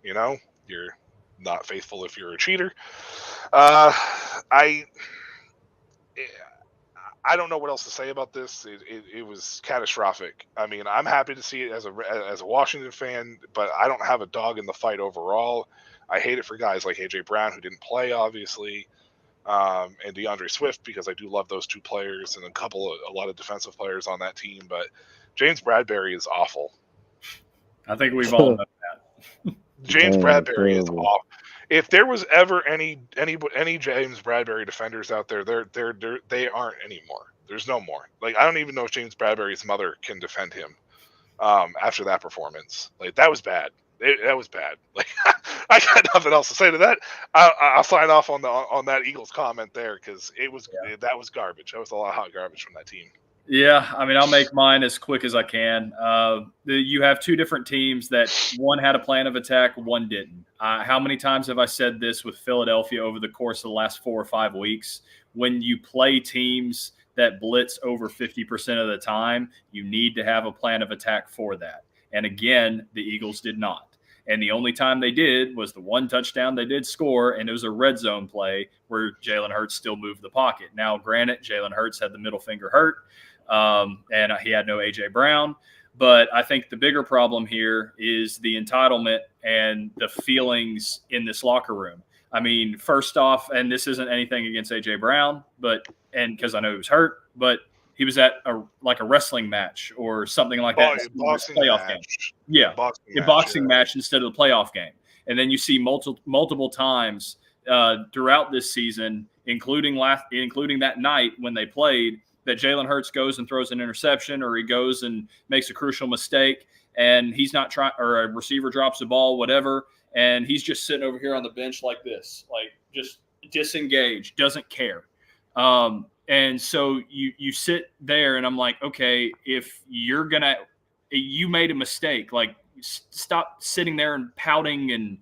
You're not faithful if you're a cheater. I don't know what else to say about this. It was catastrophic. I mean, I'm happy to see it as a Washington fan, but I don't have a dog in the fight overall. I hate it for guys like A.J. Brown, who didn't play, obviously, and DeAndre Swift, because I do love those 2 players and a lot of defensive players on that team. But James Bradberry is awful. I think we've all known that. James Bradberry is awful. If there was ever any James Bradberry defenders out there, they aren't anymore. There's no more. Like, I don't even know if James Bradberry's mother can defend him after that performance. Like, that was bad. That was bad. Like, I got nothing else to say to that. I'll sign off on that Eagles comment there, because that was garbage. That was a lot of hot garbage from that team. Yeah, I mean, I'll make mine as quick as I can. You have 2 different teams that one had a plan of attack, one didn't. How many times have I said this with Philadelphia over the course of the last 4 or 5 weeks? When you play teams that blitz over 50% of the time, you need to have a plan of attack for that. And again, the Eagles did not. And the only time they did was the 1 touchdown they did score, and it was a red zone play where Jalen Hurts still moved the pocket. Now, granted, Jalen Hurts had the middle finger hurt, and he had no A.J. Brown. But I think the bigger problem here is the entitlement and the feelings in this locker room. I mean, first off, and this isn't anything against A.J. Brown, and because I know he was hurt, but he was at a wrestling match or something like that. Boxing playoff match. Game. Yeah, boxing match instead of the playoff game. And then you see multiple times throughout this season, including that night when they played, that Jalen Hurts goes and throws an interception, or he goes and makes a crucial mistake, and he's not trying, or a receiver drops the ball, whatever, and he's just sitting over here on the bench like this, like just disengaged, doesn't care. And so you sit there, and I'm like, okay, if you made a mistake, like stop sitting there and pouting and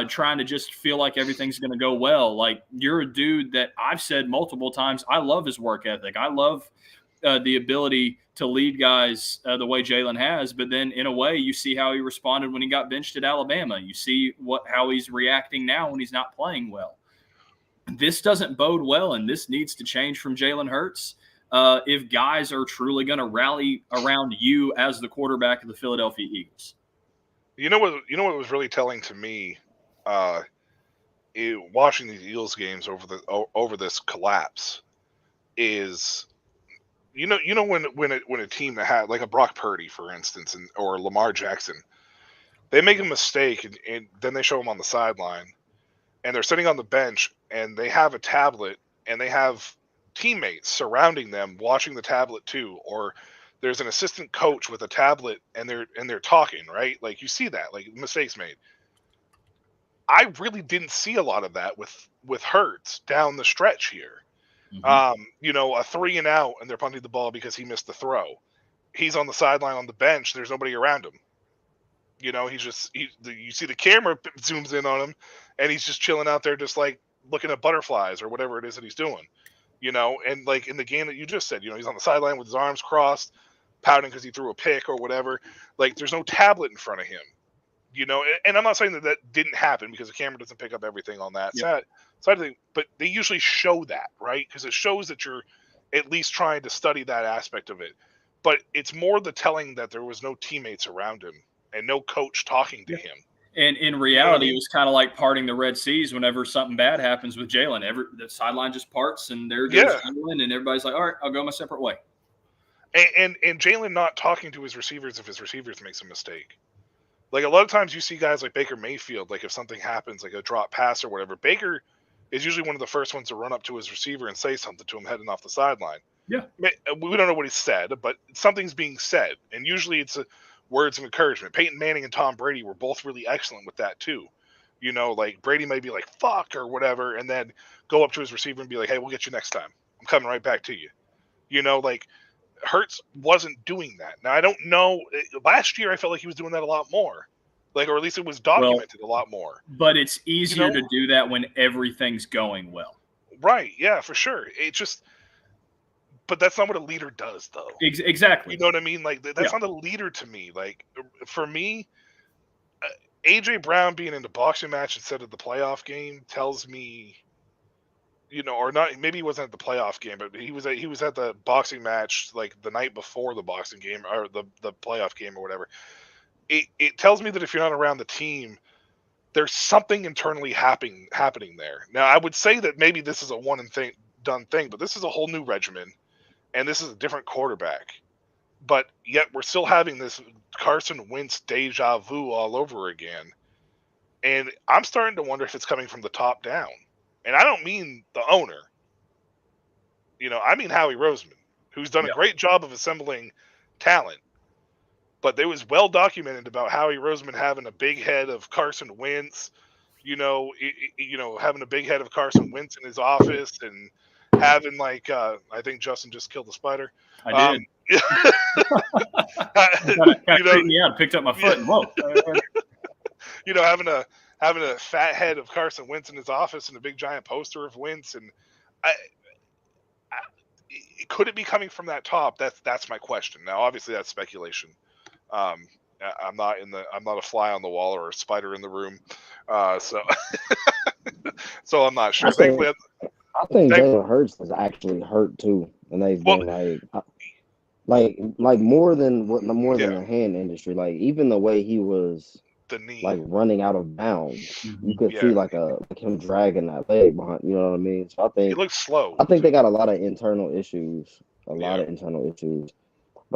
trying to just feel like everything's going to go well. Like, you're a dude that I've said multiple times, I love his work ethic. I love the ability to lead guys the way Jalen has. But then in a way, you see how he responded when he got benched at Alabama. You see how he's reacting now when he's not playing well. This doesn't bode well, and this needs to change from Jalen Hurts if guys are truly going to rally around you as the quarterback of the Philadelphia Eagles. You know what was really telling to me, watching these Eagles games over this collapse, is when a team that had, like a Brock Purdy, for instance, or Lamar Jackson, they make a mistake and then they show him on the sideline, and they're sitting on the bench, and they have a tablet, and they have teammates surrounding them watching the tablet too, or there's an assistant coach with a tablet, and they're talking, right? Like, you see that, like, mistakes made. I really didn't see a lot of that with Hurts down the stretch here. Mm-hmm. A 3 and out, and they're punting the ball because he missed the throw. He's on the sideline on the bench. There's nobody around him. You see the camera zooms in on him, and he's just chilling out there, just like looking at butterflies or whatever it is that he's doing. And like in the game that you just said, he's on the sideline with his arms crossed, pouting because he threw a pick or whatever. Like, there's no tablet in front of him. And I'm not saying that didn't happen, because the camera doesn't pick up everything on that side of thing, but they usually show that, right? Because it shows that you're at least trying to study that aspect of it. But it's more the telling that there was no teammates around him and no coach talking to him. And in reality, it was kind of like parting the Red Seas whenever something bad happens with Jalen. The sideline just parts, and there goes Jalen, and everybody's like, all right, I'll go my separate way. And Jalen not talking to his receivers if his receivers makes a mistake. Like, a lot of times you see guys like Baker Mayfield, like if something happens, like a drop pass or whatever, Baker is usually one of the first ones to run up to his receiver and say something to him heading off the sideline. Yeah. We don't know what he said, but something's being said. And usually it's words of encouragement. Peyton Manning and Tom Brady were both really excellent with that too. Like Brady may be like, fuck or whatever, and then go up to his receiver and be like, hey, we'll get you next time. I'm coming right back to you. Like, Hurts wasn't doing that. Now, I don't know. Last year, I felt like he was doing that a lot more. Like, or at least it was documented a lot more. But it's easier to do that when everything's going well. Right. Yeah, for sure. But that's not what a leader does, though. Exactly. You know what I mean? Like, that's not a leader to me. Like, for me, A.J. Brown being in the boxing match instead of the playoff game tells me, or not, maybe he wasn't at the playoff game, but he was at the boxing match, like the night before the boxing game or the playoff game or whatever. It tells me that if you're not around the team, there's something internally happening there. Now, I would say that maybe this is a one and done thing, but this is a whole new regimen, and this is a different quarterback. But yet we're still having this Carson Wentz deja vu all over again. And I'm starting to wonder if it's coming from the top down. And I don't mean the owner. I mean Howie Roseman, who's done a great job of assembling talent. But there was well documented about Howie Roseman having a big head of Carson Wentz, having a big head of Carson Wentz in his office, and having like I think Justin just killed the spider. I did. Picked up my foot and whoa. Having a fat head of Carson Wentz in his office and a big giant poster of Wentz, and could it be coming from that top? That's my question. Now, obviously, that's speculation. I'm not a fly on the wall or a spider in the room, so I'm not sure. I think Jalen Hurts is actually hurt too, and they've been like more than the hand industry. Like, even the way he was. The knee, like running out of bounds, you could see like him dragging that leg behind. You know what I mean? So I think he looks slow. I think they got a lot of internal issues. But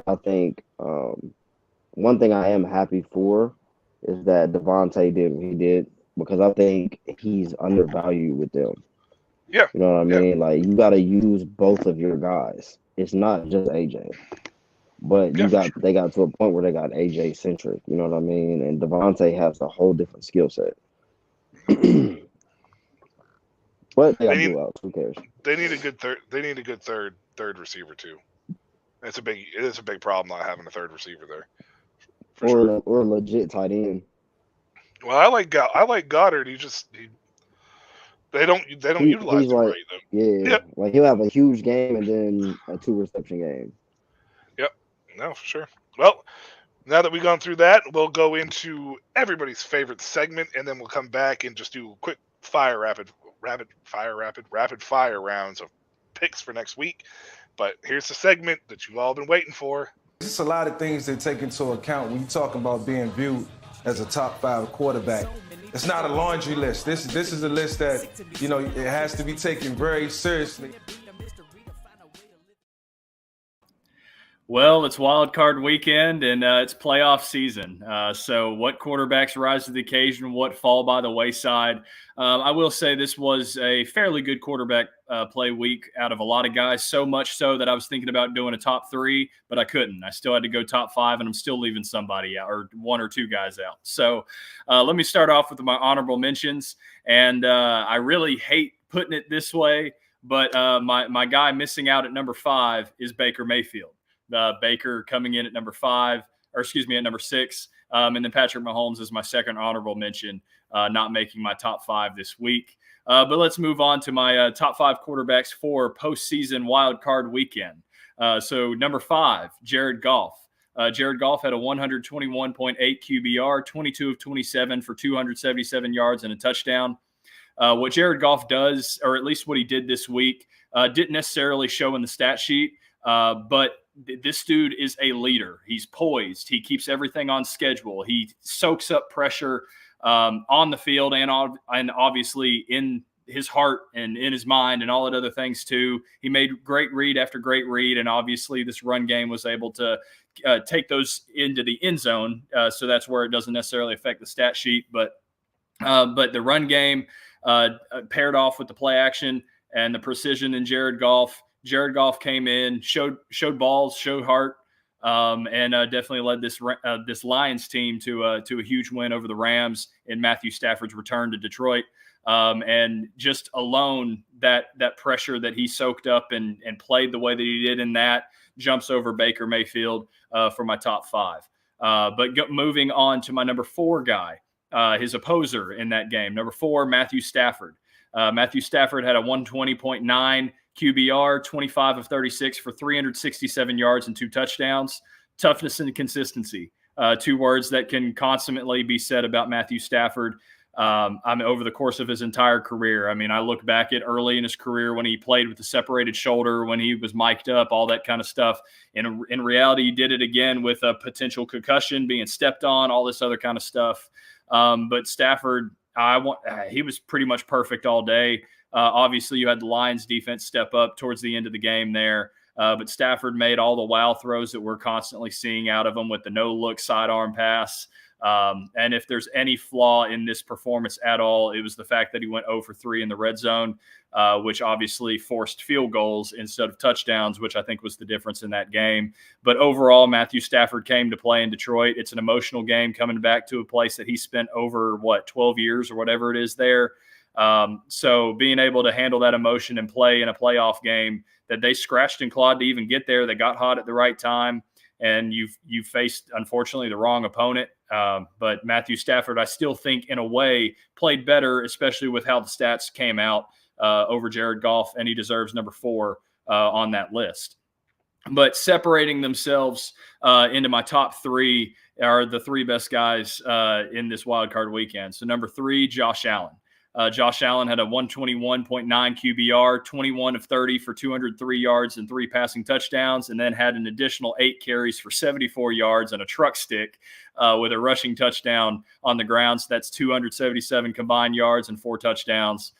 I think one thing I am happy for is that Devontae did what he did because I think he's undervalued with them. Yeah. You know what I Yeah. mean? Like you got to use both of your guys. It's not just AJ, but Yeah, for sure. they got to a point where they got AJ centric. You know what I mean? And Devontae has a whole different skill set. But they got They need blue outs. Who cares? they need a good third. They need a good third receiver too. It is a big problem not having a third receiver there. For sure. Or a legit tight end. Well, I like Goddard. They don't utilize He's him like, right though. yeah, Yep. like he'll have a huge game and then a 2-reception game. Yep. No, for sure. Well, now that we've gone through that, we'll go into everybody's favorite segment, and then we'll come back and just do quick rapid fire rounds of picks for next week. But here's the segment that you've all been waiting for. There's a lot of things that take into account when you talk about being viewed as a top 5 quarterback. It's not a laundry list. This is a list that, it has to be taken very seriously. Well, it's wild card weekend and it's playoff season. So what quarterbacks rise to the occasion, what fall by the wayside? I will say this was a fairly good quarterback play week out of a lot of guys, so much so that I was thinking about doing a top 3, but I couldn't. I still had to go top 5, and I'm still leaving somebody out or 1 or 2 guys out. So let me start off with my honorable mentions. And I really hate putting it this way, but my guy missing out at number 5 is Baker Mayfield. Baker coming in at number 6. And then Patrick Mahomes is my second honorable mention, not making my top 5 this week. But let's move on to my top 5 quarterbacks for postseason wild card weekend. So number 5, Jared Goff. Jared Goff had a 121.8 QBR, 22 of 27 for 277 yards and a touchdown. What Jared Goff does, or at least what he did this week, didn't necessarily show in the stat sheet, but this dude is a leader. He's poised. He keeps everything on schedule. He soaks up pressure on the field and obviously in his heart and in his mind and all that other things too. He made great read after great read, and obviously this run game was able to take those into the end zone. So that's where it doesn't necessarily affect the stat sheet, but the run game paired off with the play action and the precision in Jared Goff. Jared Goff came in, showed balls, showed heart, and definitely led this Lions team to a huge win over the Rams in Matthew Stafford's return to Detroit. And just alone that pressure that he soaked up and played the way that he did in that jumps over Baker Mayfield for my top 5. But moving on to my number 4 guy, his opposer in that game, number 4, Matthew Stafford. Matthew Stafford had a 120.9 QBR, 25 of 36 for 367 yards and 2 touchdowns. Toughness and consistency, 2 words that can constantly be said about Matthew Stafford. Over the course of his entire career. I mean, I look back at early in his career when he played with the separated shoulder, when he was mic'd up, all that kind of stuff. In reality, he did it again with a potential concussion, being stepped on, all this other kind of stuff. But Stafford, he was pretty much perfect all day. Obviously, you had the Lions defense step up towards the end of the game there. But Stafford made all the wow throws that we're constantly seeing out of him with the no-look sidearm pass. And if there's any flaw in this performance at all, it was the fact that he went 0 for 3 in the red zone, which obviously forced field goals instead of touchdowns, which I think was the difference in that game. But overall, Matthew Stafford came to play in Detroit. It's an emotional game coming back to a place that he spent over, 12 years or whatever it is there. So being able to handle that emotion and play in a playoff game that they scratched and clawed to even get there, they got hot at the right time, and you've faced, unfortunately, the wrong opponent. But Matthew Stafford, I still think, in a way, played better, especially with how the stats came out over Jared Goff, and he deserves number 4 on that list. But separating themselves into my top 3 are the 3 best guys in this wild card weekend. So number 3, Josh Allen. Josh Allen had a 121.9 QBR, 21 of 30 for 203 yards and 3 passing touchdowns, and then had an additional 8 carries for 74 yards and a truck stick with a rushing touchdown on the ground. So that's 277 combined yards and 4 touchdowns.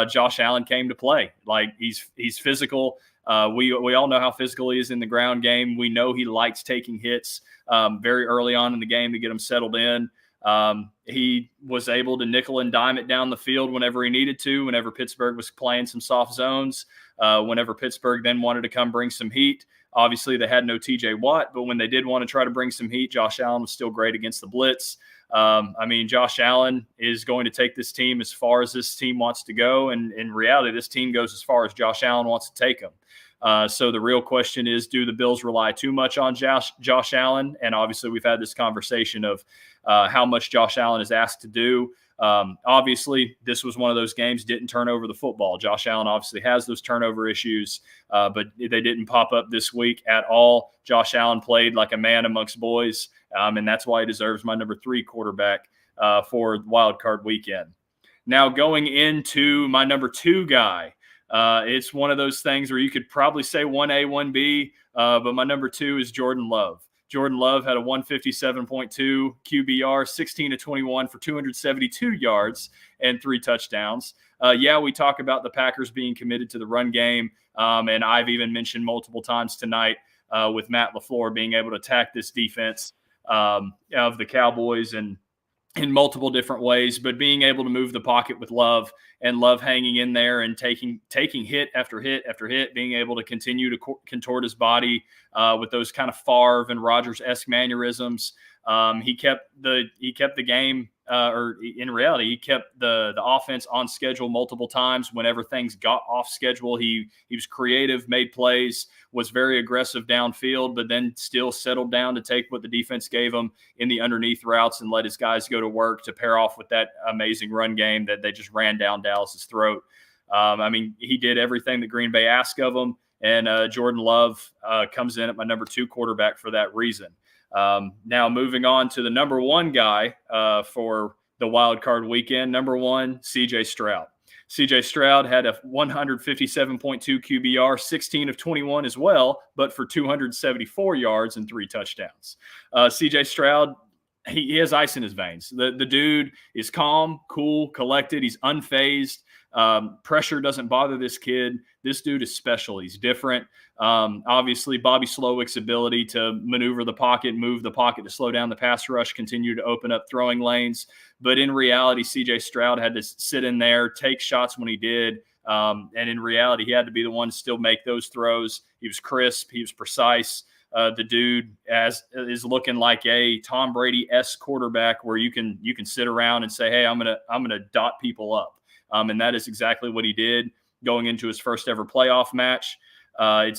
Josh Allen came to play. Like, he's physical. We all know how physical he is in the ground game. We know he likes taking hits very early on in the game to get him settled in. He was able to nickel and dime it down the field whenever he needed to, whenever Pittsburgh was playing some soft zones, whenever Pittsburgh then wanted to come bring some heat. Obviously, they had no TJ Watt, but when they did want to try to bring some heat, Josh Allen was still great against the blitz. Josh Allen is going to take this team as far as this team wants to go. And in reality, this team goes as far as Josh Allen wants to take them. So the real question is, do the Bills rely too much on Josh Allen? And obviously, we've had this conversation of how much Josh Allen is asked to do. Obviously, this was one of those games, didn't turn over the football. Josh Allen obviously has those turnover issues, but they didn't pop up this week at all. Josh Allen played like a man amongst boys, and that's why he deserves my number 3 quarterback for Wild Card Weekend. Now, going into my number 2 guy, it's one of those things where you could probably say 1A, 1B, but my number 2 is Jordan Love. Jordan Love had a 157.2 QBR, 16 to 21 for 272 yards and 3 touchdowns. We talk about the Packers being committed to the run game, and I've even mentioned multiple times tonight with Matt LaFleur being able to attack this defense of the Cowboys and in multiple different ways, but being able to move the pocket with Love and Love hanging in there and taking hit after hit after hit, being able to continue to contort his body with those kind of Favre and Rodgers-esque mannerisms. He kept the game, or in reality, he kept the offense on schedule multiple times. Whenever things got off schedule, he was creative, made plays, was very aggressive downfield, but then still settled down to take what the defense gave him in the underneath routes and let his guys go to work to pair off with that amazing run game that they just ran down Dallas's throat. He did everything that Green Bay asked of him, and Jordan Love comes in at my number 2 quarterback for that reason. Now moving on to the number 1 guy for the wild card weekend, number 1, CJ Stroud. CJ Stroud had a 157.2 QBR, 16 of 21 as well, but for 274 yards and 3 touchdowns. CJ Stroud, he has ice in his veins. The dude is calm, cool, collected. He's unfazed. Pressure doesn't bother this kid. This dude is special. He's different. Obviously, Bobby Slowick's ability to maneuver the pocket, move the pocket to slow down the pass rush, continue to open up throwing lanes. But in reality, CJ Stroud had to sit in there, take shots when he did. And in reality, he had to be the one to still make those throws. He was crisp. He was precise. The dude is looking like a Tom Brady-esque quarterback where you can sit around and say, hey, I'm gonna dot people up. And that is exactly what he did going into his first ever playoff match. I would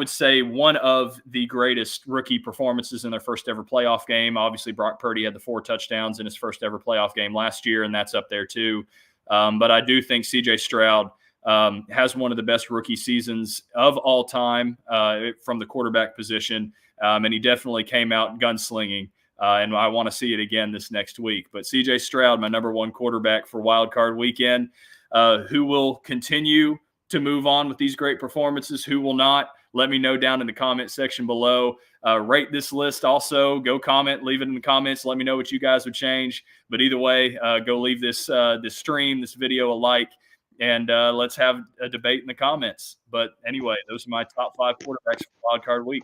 say one of the greatest rookie performances in their first ever playoff game. Obviously, Brock Purdy had the 4 touchdowns in his first ever playoff game last year, and that's up there too. But I do think CJ Stroud has one of the best rookie seasons of all time from the quarterback position. And he definitely came out gunslinging. And I want to see it again this next week. But CJ Stroud, my number 1 quarterback for Wild Card Weekend, who will continue to move on with these great performances, who will not, let me know down in the comment section below. Rate this list also. Go comment, leave it in the comments. Let me know what you guys would change. But either way, go leave this stream, this video a like, and let's have a debate in the comments. But anyway, those are my top 5 quarterbacks for Wild Card Week.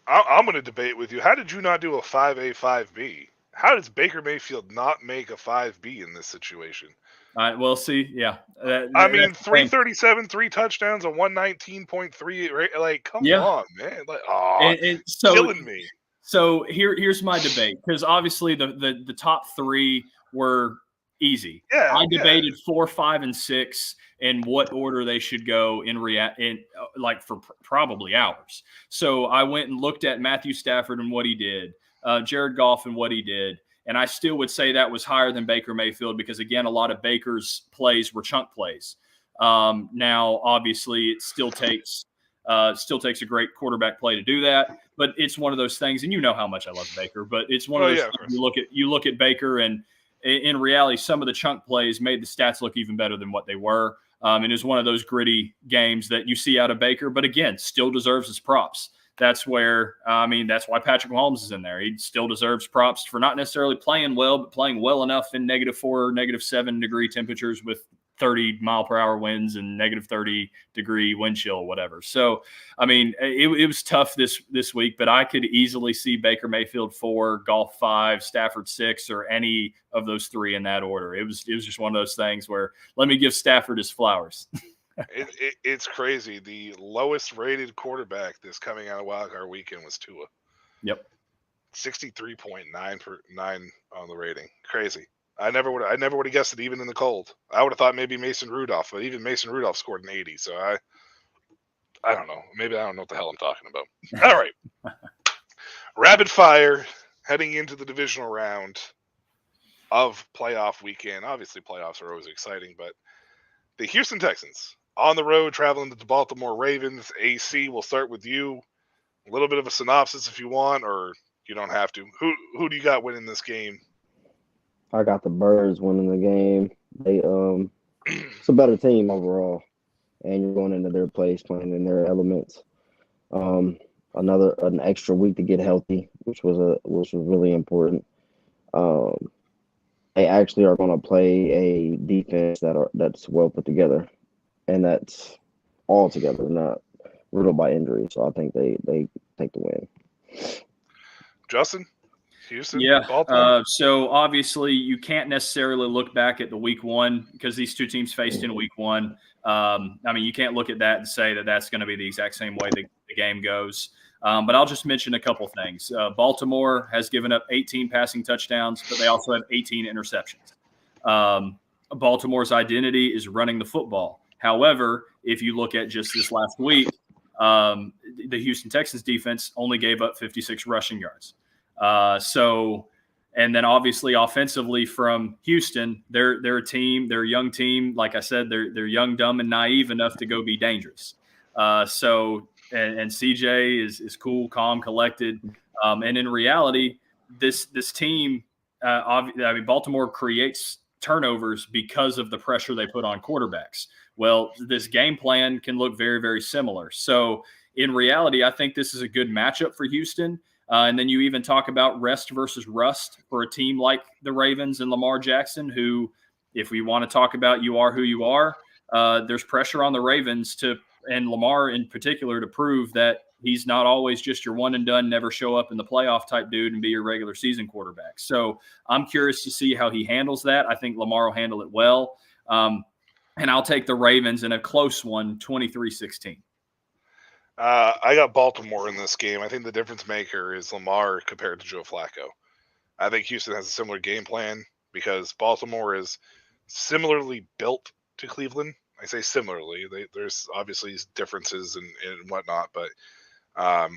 I'm going to debate with you. How did you not do a 5A, 5B? How does Baker Mayfield not make a 5B in this situation? We'll see. Yeah. 337, 3 touchdowns, a 119.3. Right? Like, come on, man. Like, killing me. So here's my debate, because obviously the top 3 were easy. Yeah, I debated 4, 5, and 6 in what order they should go for probably hours. So I went and looked at Matthew Stafford and what he did, Jared Goff and what he did, and I still would say that was higher than Baker Mayfield because, again, a lot of Baker's plays were chunk plays. Now, obviously, it still takes a great quarterback play to do that, but it's one of those things, and you know how much I love Baker, but it's one of those things you look at Baker, and in reality, some of the chunk plays made the stats look even better than what they were. And it was one of those gritty games that you see out of Baker, but again, still deserves his props. That's where, that's why Patrick Mahomes is in there. He still deserves props for not necessarily playing well, but playing well enough in -4, -7 degree temperatures with 30-mile-per-hour winds and negative 30-degree wind chill or whatever. So, I mean, it was tough this week, but I could easily see Baker Mayfield 4, Goff 5, Stafford 6, or any of those 3 in that order. It was just one of those things where let me give Stafford his flowers. It's crazy. The lowest rated quarterback this coming out of Wildcard Weekend was Tua. Yep. 63.9 on the rating. Crazy. I never would have guessed it even in the cold. I would have thought maybe Mason Rudolph, but even Mason Rudolph scored an 80. So I don't know. Maybe I don't know what the hell I'm talking about. All right. Rapid fire heading into the divisional round of playoff weekend. Obviously, playoffs are always exciting, but the Houston Texans on the road traveling to the Baltimore Ravens. AC, we'll start with you. A little bit of a synopsis if you want, or you don't have to. Who do you got winning this game? I got the Birds winning the game. It's a better team overall, and you're going into their place, playing in their elements. An extra week to get healthy, which was really important. They actually are going to play a defense that's well put together, and that's all together, not riddled by injury. So I think they take the win. Justin? Houston, yeah. Baltimore. So obviously you can't necessarily look back at the week one because these two teams faced in week one. I mean, you can't look at that and say that that's going to be the exact same way the game goes. But I'll just mention a couple things. Baltimore has given up 18 passing touchdowns, but they also have 18 interceptions. Baltimore's identity is running the football. However, if you look at just this last week, the Houston Texans defense only gave up 56 rushing yards. And then obviously offensively from Houston, they're a team, they're a young team. Like I said, they're young, dumb, and naive enough to go be dangerous. And CJ is cool, calm, collected. And in reality, this team, Baltimore creates turnovers because of the pressure they put on quarterbacks. Well, this game plan can look very, very similar. So in reality, I think this is a good matchup for Houston. And then you even talk about rest versus rust for a team like the Ravens and Lamar Jackson, who, if we want to talk about you are who you are, there's pressure on the Ravens and Lamar in particular to prove that he's not always just your one and done, never show up in the playoff type dude and be your regular season quarterback. So I'm curious to see how he handles that. I think Lamar will handle it well. And I'll take the Ravens in a close one, 23-16. I got Baltimore in this game. I think the difference maker is Lamar compared to Joe Flacco. I think Houston has a similar game plan because Baltimore is similarly built to Cleveland. I say similarly. There's obviously differences and whatnot, but I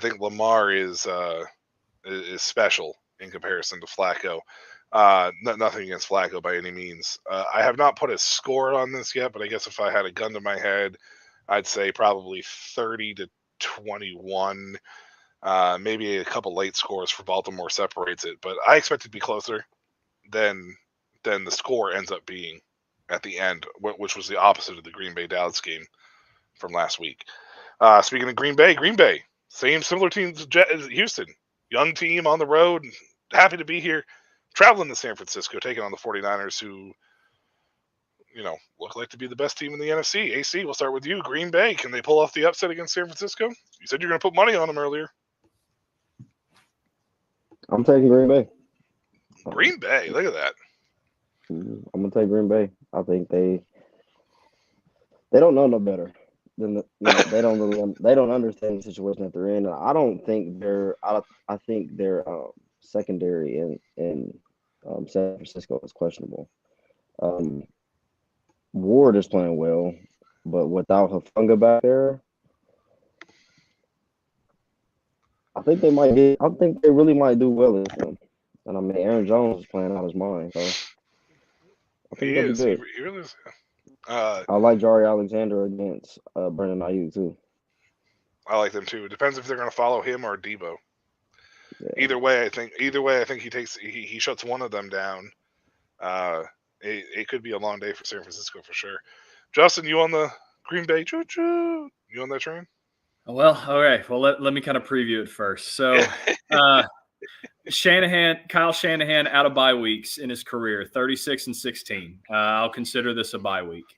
think Lamar is special in comparison to Flacco. Nothing against Flacco by any means. I have not put a score on this yet, but I guess if I had a gun to my head, I'd say probably 30-21. Maybe a couple late scores for Baltimore separates it, but I expect it to be closer than the score ends up being at the end, which was the opposite of the Green Bay Dallas game from last week. Speaking of Green Bay, similar team as Houston, young team on the road, happy to be here, traveling to San Francisco, taking on the 49ers, who look like to be the best team in the NFC. AC, we'll start with you. Green Bay, can they pull off the upset against San Francisco? You said you're going to put money on them earlier. I'm taking Green Bay. Green Bay, look at that. I'm going to take Green Bay. I think they don't know no better than they don't understand the situation that they're in. And I don't think I think their secondary in San Francisco is questionable. Ward is playing well, but without Hufanga back there, I think they really might do well this one. And I mean, Aaron Jones is playing out his mind, so I think that'd be good. He really is. I like Jari Alexander against Brandon Ayuk too. I like them too. It depends if they're going to follow him or Debo. Yeah. Either way, I think he shuts one of them down. It could be a long day for San Francisco for sure. Justin, you on the Green Bay choo-choo? You on that train? Well, all right. Well, let me kind of preview it first. So Kyle Shanahan out of bye weeks in his career, 36-16. I'll consider this a bye week.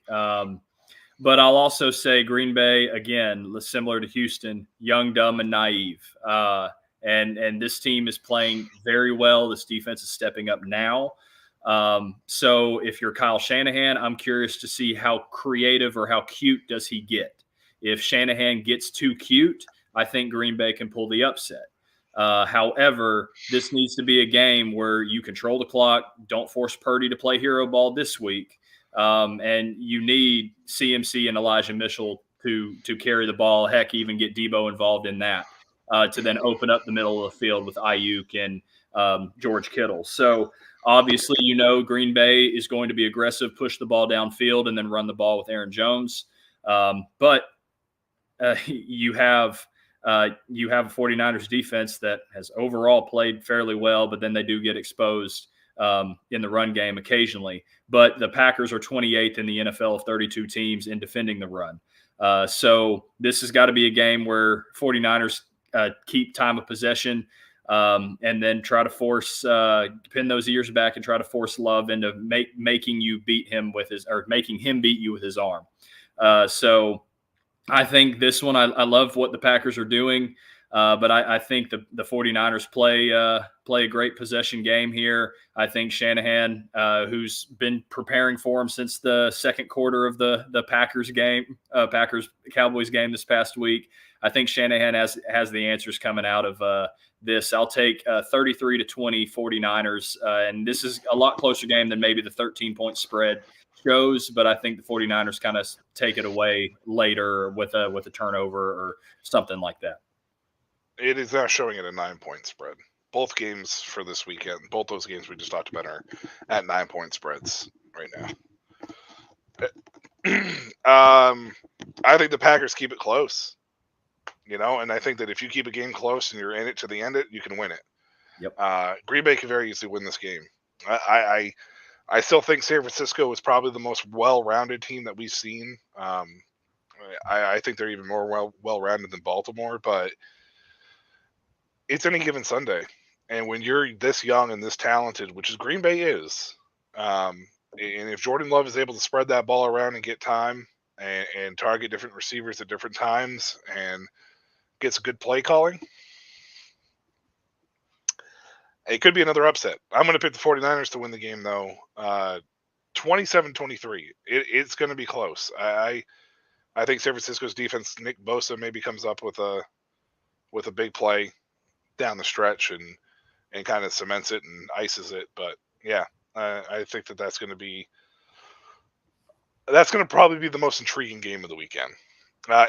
But I'll also say Green Bay, again, similar to Houston, young, dumb, and naive. And this team is playing very well. This defense is stepping up now. So if you're Kyle Shanahan, I'm curious to see how creative or how cute does he get. If Shanahan gets too cute, I think Green Bay can pull the upset. However, this needs to be a game where you control the clock. Don't force Purdy to play hero ball this week. And you need CMC and Elijah Mitchell to carry the ball. Heck, even get Debo involved in that to then open up the middle of the field with Ayuk and George Kittle. So obviously, Green Bay is going to be aggressive, push the ball downfield, and then run the ball with Aaron Jones. But you have a 49ers defense that has overall played fairly well, but then they do get exposed in the run game occasionally. But the Packers are 28th in the NFL of 32 teams in defending the run. So this has got to be a game where 49ers keep time of possession and then try to force pin those ears back and try to force Love into making him beat you with his arm. So I think this one, I love what the Packers are doing, but I think the 49ers play a great possession game here. I think Shanahan, who's been preparing for him since the second quarter of the Packers-Cowboys game this past week, I think Shanahan has the answers coming out of this. I'll take 33-20 49ers, and this is a lot closer game than maybe the 13-point spread shows, but I think the 49ers kind of take it away later with a turnover or something like that. It is now showing at a 9-point spread. Both games for this weekend, both those games we just talked about are at 9-point spreads right now. I think the Packers keep it close, and I think that if you keep a game close and you're in it to the end, you can win it. Yep. Green Bay can very easily win this game. I still think San Francisco is probably the most well-rounded team that we've seen. I think they're even more well-rounded than Baltimore, but it's any given Sunday. And when you're this young and this talented, which is Green Bay is, and if Jordan Love is able to spread that ball around and get time and target different receivers at different times and gets good play calling, it could be another upset. I'm going to pick the 49ers to win the game, though. 27-23. It's going to be close. I think San Francisco's defense, Nick Bosa, maybe comes up with a big play down the stretch and kind of cements it and ices it. But yeah, I think that's going to probably be the most intriguing game of the weekend.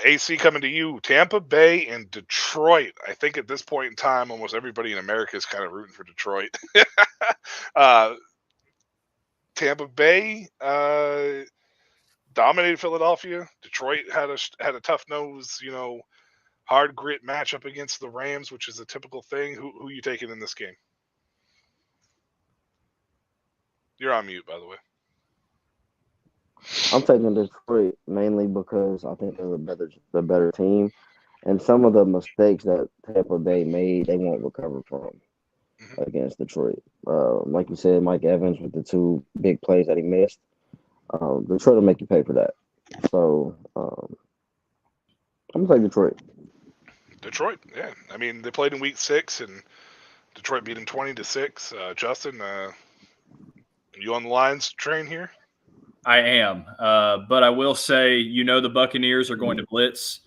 AC coming to you, Tampa Bay and Detroit. I think at this point in time, almost everybody in America is kind of rooting for Detroit. Tampa Bay dominated Philadelphia. Detroit had a tough nose, hard grit matchup against the Rams, which is a typical thing. Who you taking in this game? You're on mute, by the way. I'm taking Detroit mainly because I think they're the better team, and some of the mistakes that Tampa Bay made, they won't recover from against Detroit. Like you said, Mike Evans with the 2 big plays that he missed. Detroit will make you pay for that. So I'm gonna take Detroit. Detroit, yeah. I mean, they played in Week 6, and Detroit beat them 20-6. Justin, you on the Lions train here? I am, but I will say, the Buccaneers are going to blitz.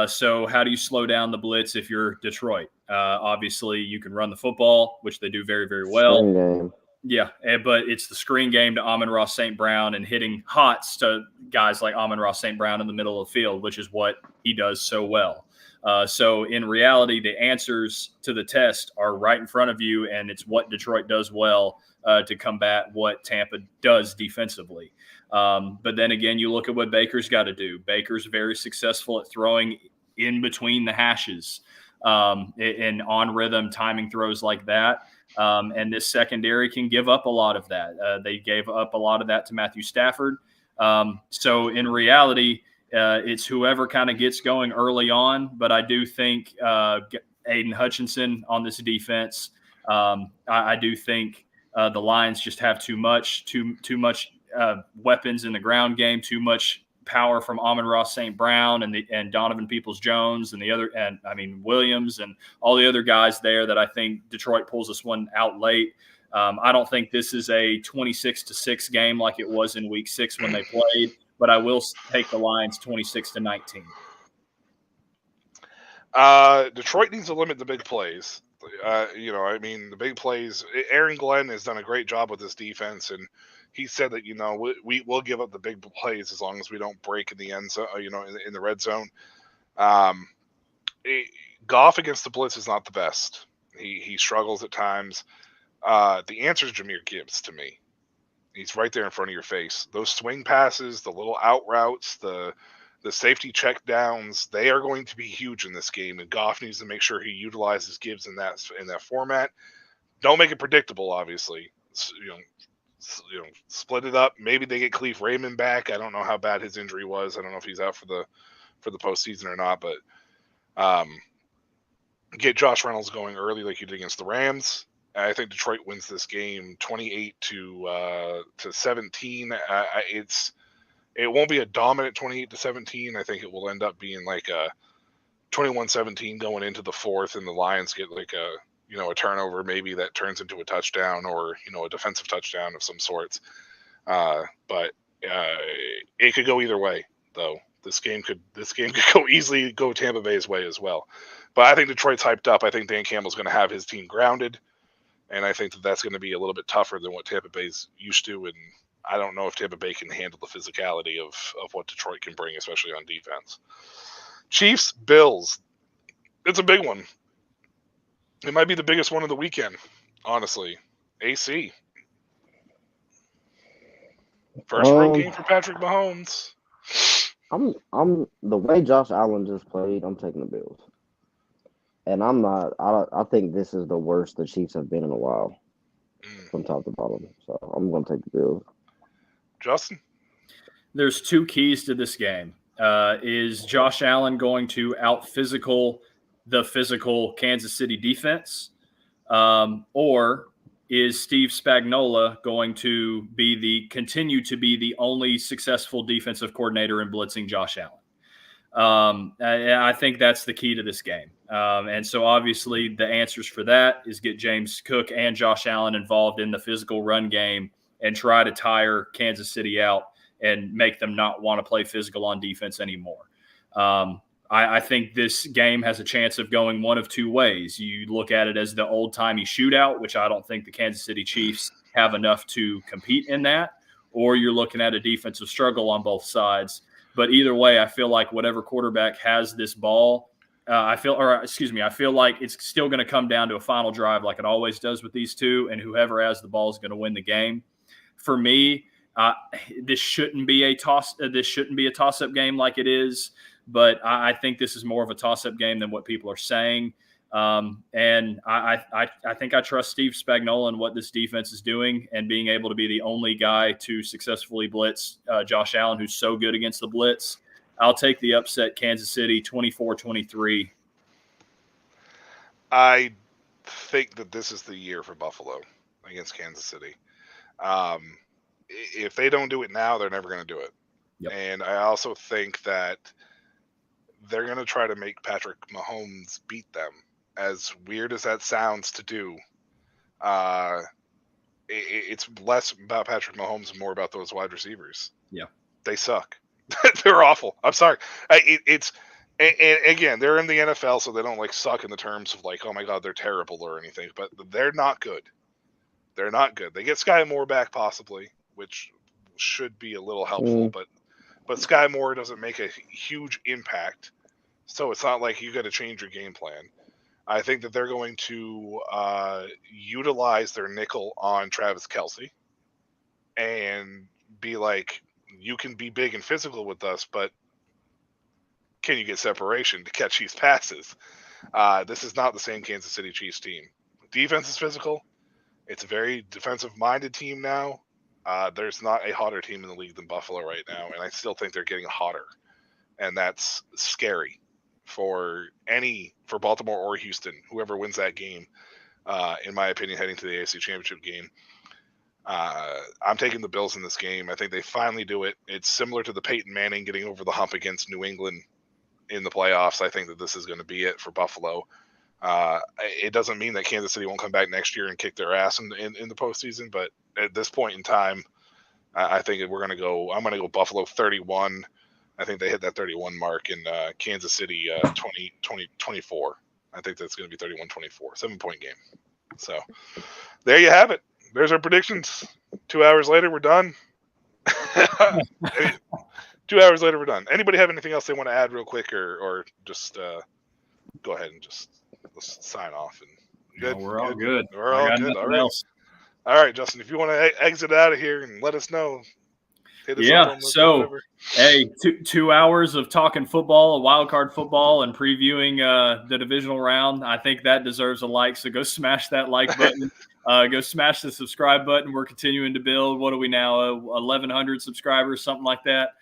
So how do you slow down the blitz if you're Detroit? Obviously, you can run the football, which they do very, very well. Screen game. Yeah, but it's the screen game to Amon-Ra St. Brown and hitting hots to guys like Amon-Ra St. Brown in the middle of the field, which is what he does so well. So in reality, the answers to the test are right in front of you, and it's what Detroit does well to combat what Tampa does defensively. But then again, you look at what Baker's got to do. Baker's very successful at throwing in between the hashes and on rhythm timing throws like that. And this secondary can give up a lot of that. They gave up a lot of that to Matthew Stafford. So in reality, it's whoever kind of gets going early on. But I do think Aiden Hutchinson on this defense I do think the Lions just have too much weapons in the ground game, too much power from Amon-Ra St. Brown and Donovan Peoples-Jones and Williams and all the other guys there that I think Detroit pulls this one out late. I don't think this is a 26-6 game like it was in Week 6 when they played, but I will take the Lions 26-19. Detroit needs to limit the big plays. The big plays. Aaron Glenn has done a great job with this defense, and he said that we will give up the big plays as long as we don't break in the end zone, in the red zone. Goff against the blitz is not the best. He struggles at times. The answer is Jahmyr Gibbs to me. He's right there in front of your face. Those swing passes, the little out routes, the safety check downs, they are going to be huge in this game, and Goff needs to make sure he utilizes Gibbs in that format. Don't make it predictable, obviously. Split it up. Maybe they get Khalif Raymond back. I don't know how bad his injury was. I don't know if he's out for the postseason or not, but get Josh Reynolds going early like you did against the Rams. I think Detroit wins this game 28-17. It won't be a dominant 28-17. I think it will end up being like a 21-17 going into the fourth, and the Lions get like a turnover maybe that turns into a touchdown or a defensive touchdown of some sorts. But it could go either way, though. This game could easily go Tampa Bay's way as well. But I think Detroit's hyped up. I think Dan Campbell's going to have his team grounded, and I think that's going to be a little bit tougher than what Tampa Bay's used to. And I don't know if Tampa Bay can handle the physicality of what Detroit can bring, especially on defense. Chiefs, Bills. It's a big one. It might be the biggest one of the weekend, honestly. AC. First road game for Patrick Mahomes. I'm the way Josh Allen just played, I'm taking the Bills. And I think this is the worst the Chiefs have been in a while. From top to bottom. So I'm gonna take the Bills. Justin? There's two keys to this game. Is Josh Allen going to out-physical the physical Kansas City defense? Or is Steve Spagnuolo going to continue to be the only successful defensive coordinator in blitzing Josh Allen? I think that's the key to this game. And so obviously the answers for that is get James Cook and Josh Allen involved in the physical run game and try to tire Kansas City out and make them not want to play physical on defense anymore. I think this game has a chance of going one of two ways. You look at it as the old-timey shootout, which I don't think the Kansas City Chiefs have enough to compete in that, or you're looking at a defensive struggle on both sides. But either way, I feel like whatever quarterback has this ball, I feel like it's still going to come down to a final drive like it always does with these two, and whoever has the ball is going to win the game. For me, this shouldn't be a toss-up game like it is, but I think this is more of a toss-up game than what people are saying. And I think I trust Steve Spagnuolo and what this defense is doing and being able to be the only guy to successfully blitz Josh Allen, who's so good against the blitz. I'll take the upset Kansas City 24-23. I think that this is the year for Buffalo against Kansas City. If they don't do it now, they're never going to do it. Yep. And I also think that they're going to try to make Patrick Mahomes beat them. As weird as that sounds to do, it's less about Patrick Mahomes and more about those wide receivers. Yeah. They suck. They're awful. I'm sorry. And again, they're in the NFL, so they don't like suck in the terms of like, oh my God, they're terrible or anything, but they're not good. They're not good. They get Sky Moore back possibly, which should be a little helpful, but Sky Moore doesn't make a huge impact. So it's not like you got to change your game plan. I think that they're going to utilize their nickel on Travis Kelce and be like, you can be big and physical with us, but can you get separation to catch these passes? This is not the same Kansas City Chiefs team. Defense is physical. It's a very defensive-minded team now. There's not a hotter team in the league than Buffalo right now, and I still think they're getting hotter. And that's scary for Baltimore or Houston, whoever wins that game. in my opinion, heading to the AFC Championship game. I'm taking the Bills in this game. I think they finally do it. It's similar to the Peyton Manning getting over the hump against New England in the playoffs. I think that this is going to be it for Buffalo. It doesn't mean that Kansas City won't come back next year and kick their ass in the postseason, but at this point in time, I think I'm going to go Buffalo 31. I think they hit that 31 mark, in Kansas City 24. I think that's going to be 31-24, 7-point game. So there you have it. There's our predictions. 2 hours later, we're done. 2 hours later, we're done. Anybody have anything else they want to add real quick, or just go ahead and let's sign off? And good. No, we're all good. We're all good. All right. All right, Justin, if you want to exit out of here and let us know. Yeah, so, hey, 2 hours of talking football, wild card football, and previewing the divisional round. I think that deserves a like, so go smash that like button. Go smash the subscribe button. We're continuing to build. What are we now? 1,100 subscribers, something like that.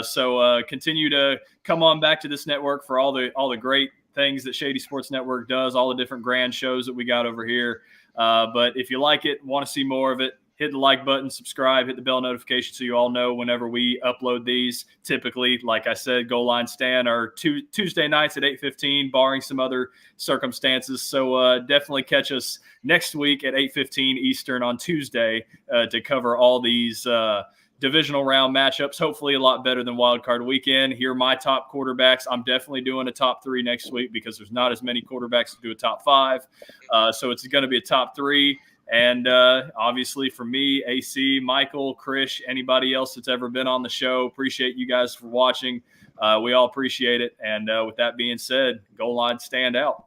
So continue to come on back to this network for all the great things that Shady Sports Network does, all the different grand shows that we got over here. But if you like it, want to see more of it, hit the like button, subscribe, hit the bell notification so you all know whenever we upload these. Typically, like I said, Goal Line Stand are Tuesday nights at 8:15, barring some other circumstances. So definitely catch us next week at 8:15 Eastern on Tuesday to cover all these divisional round matchups, hopefully a lot better than Wild Card Weekend. Here are my top quarterbacks. I'm definitely doing a top 3 next week because there's not as many quarterbacks to do a top 5. So it's going to be a top 3. And obviously for me, AC, Michael, Krish, anybody else that's ever been on the show, appreciate you guys for watching. We all appreciate it. And with that being said, Goal Line Stand out.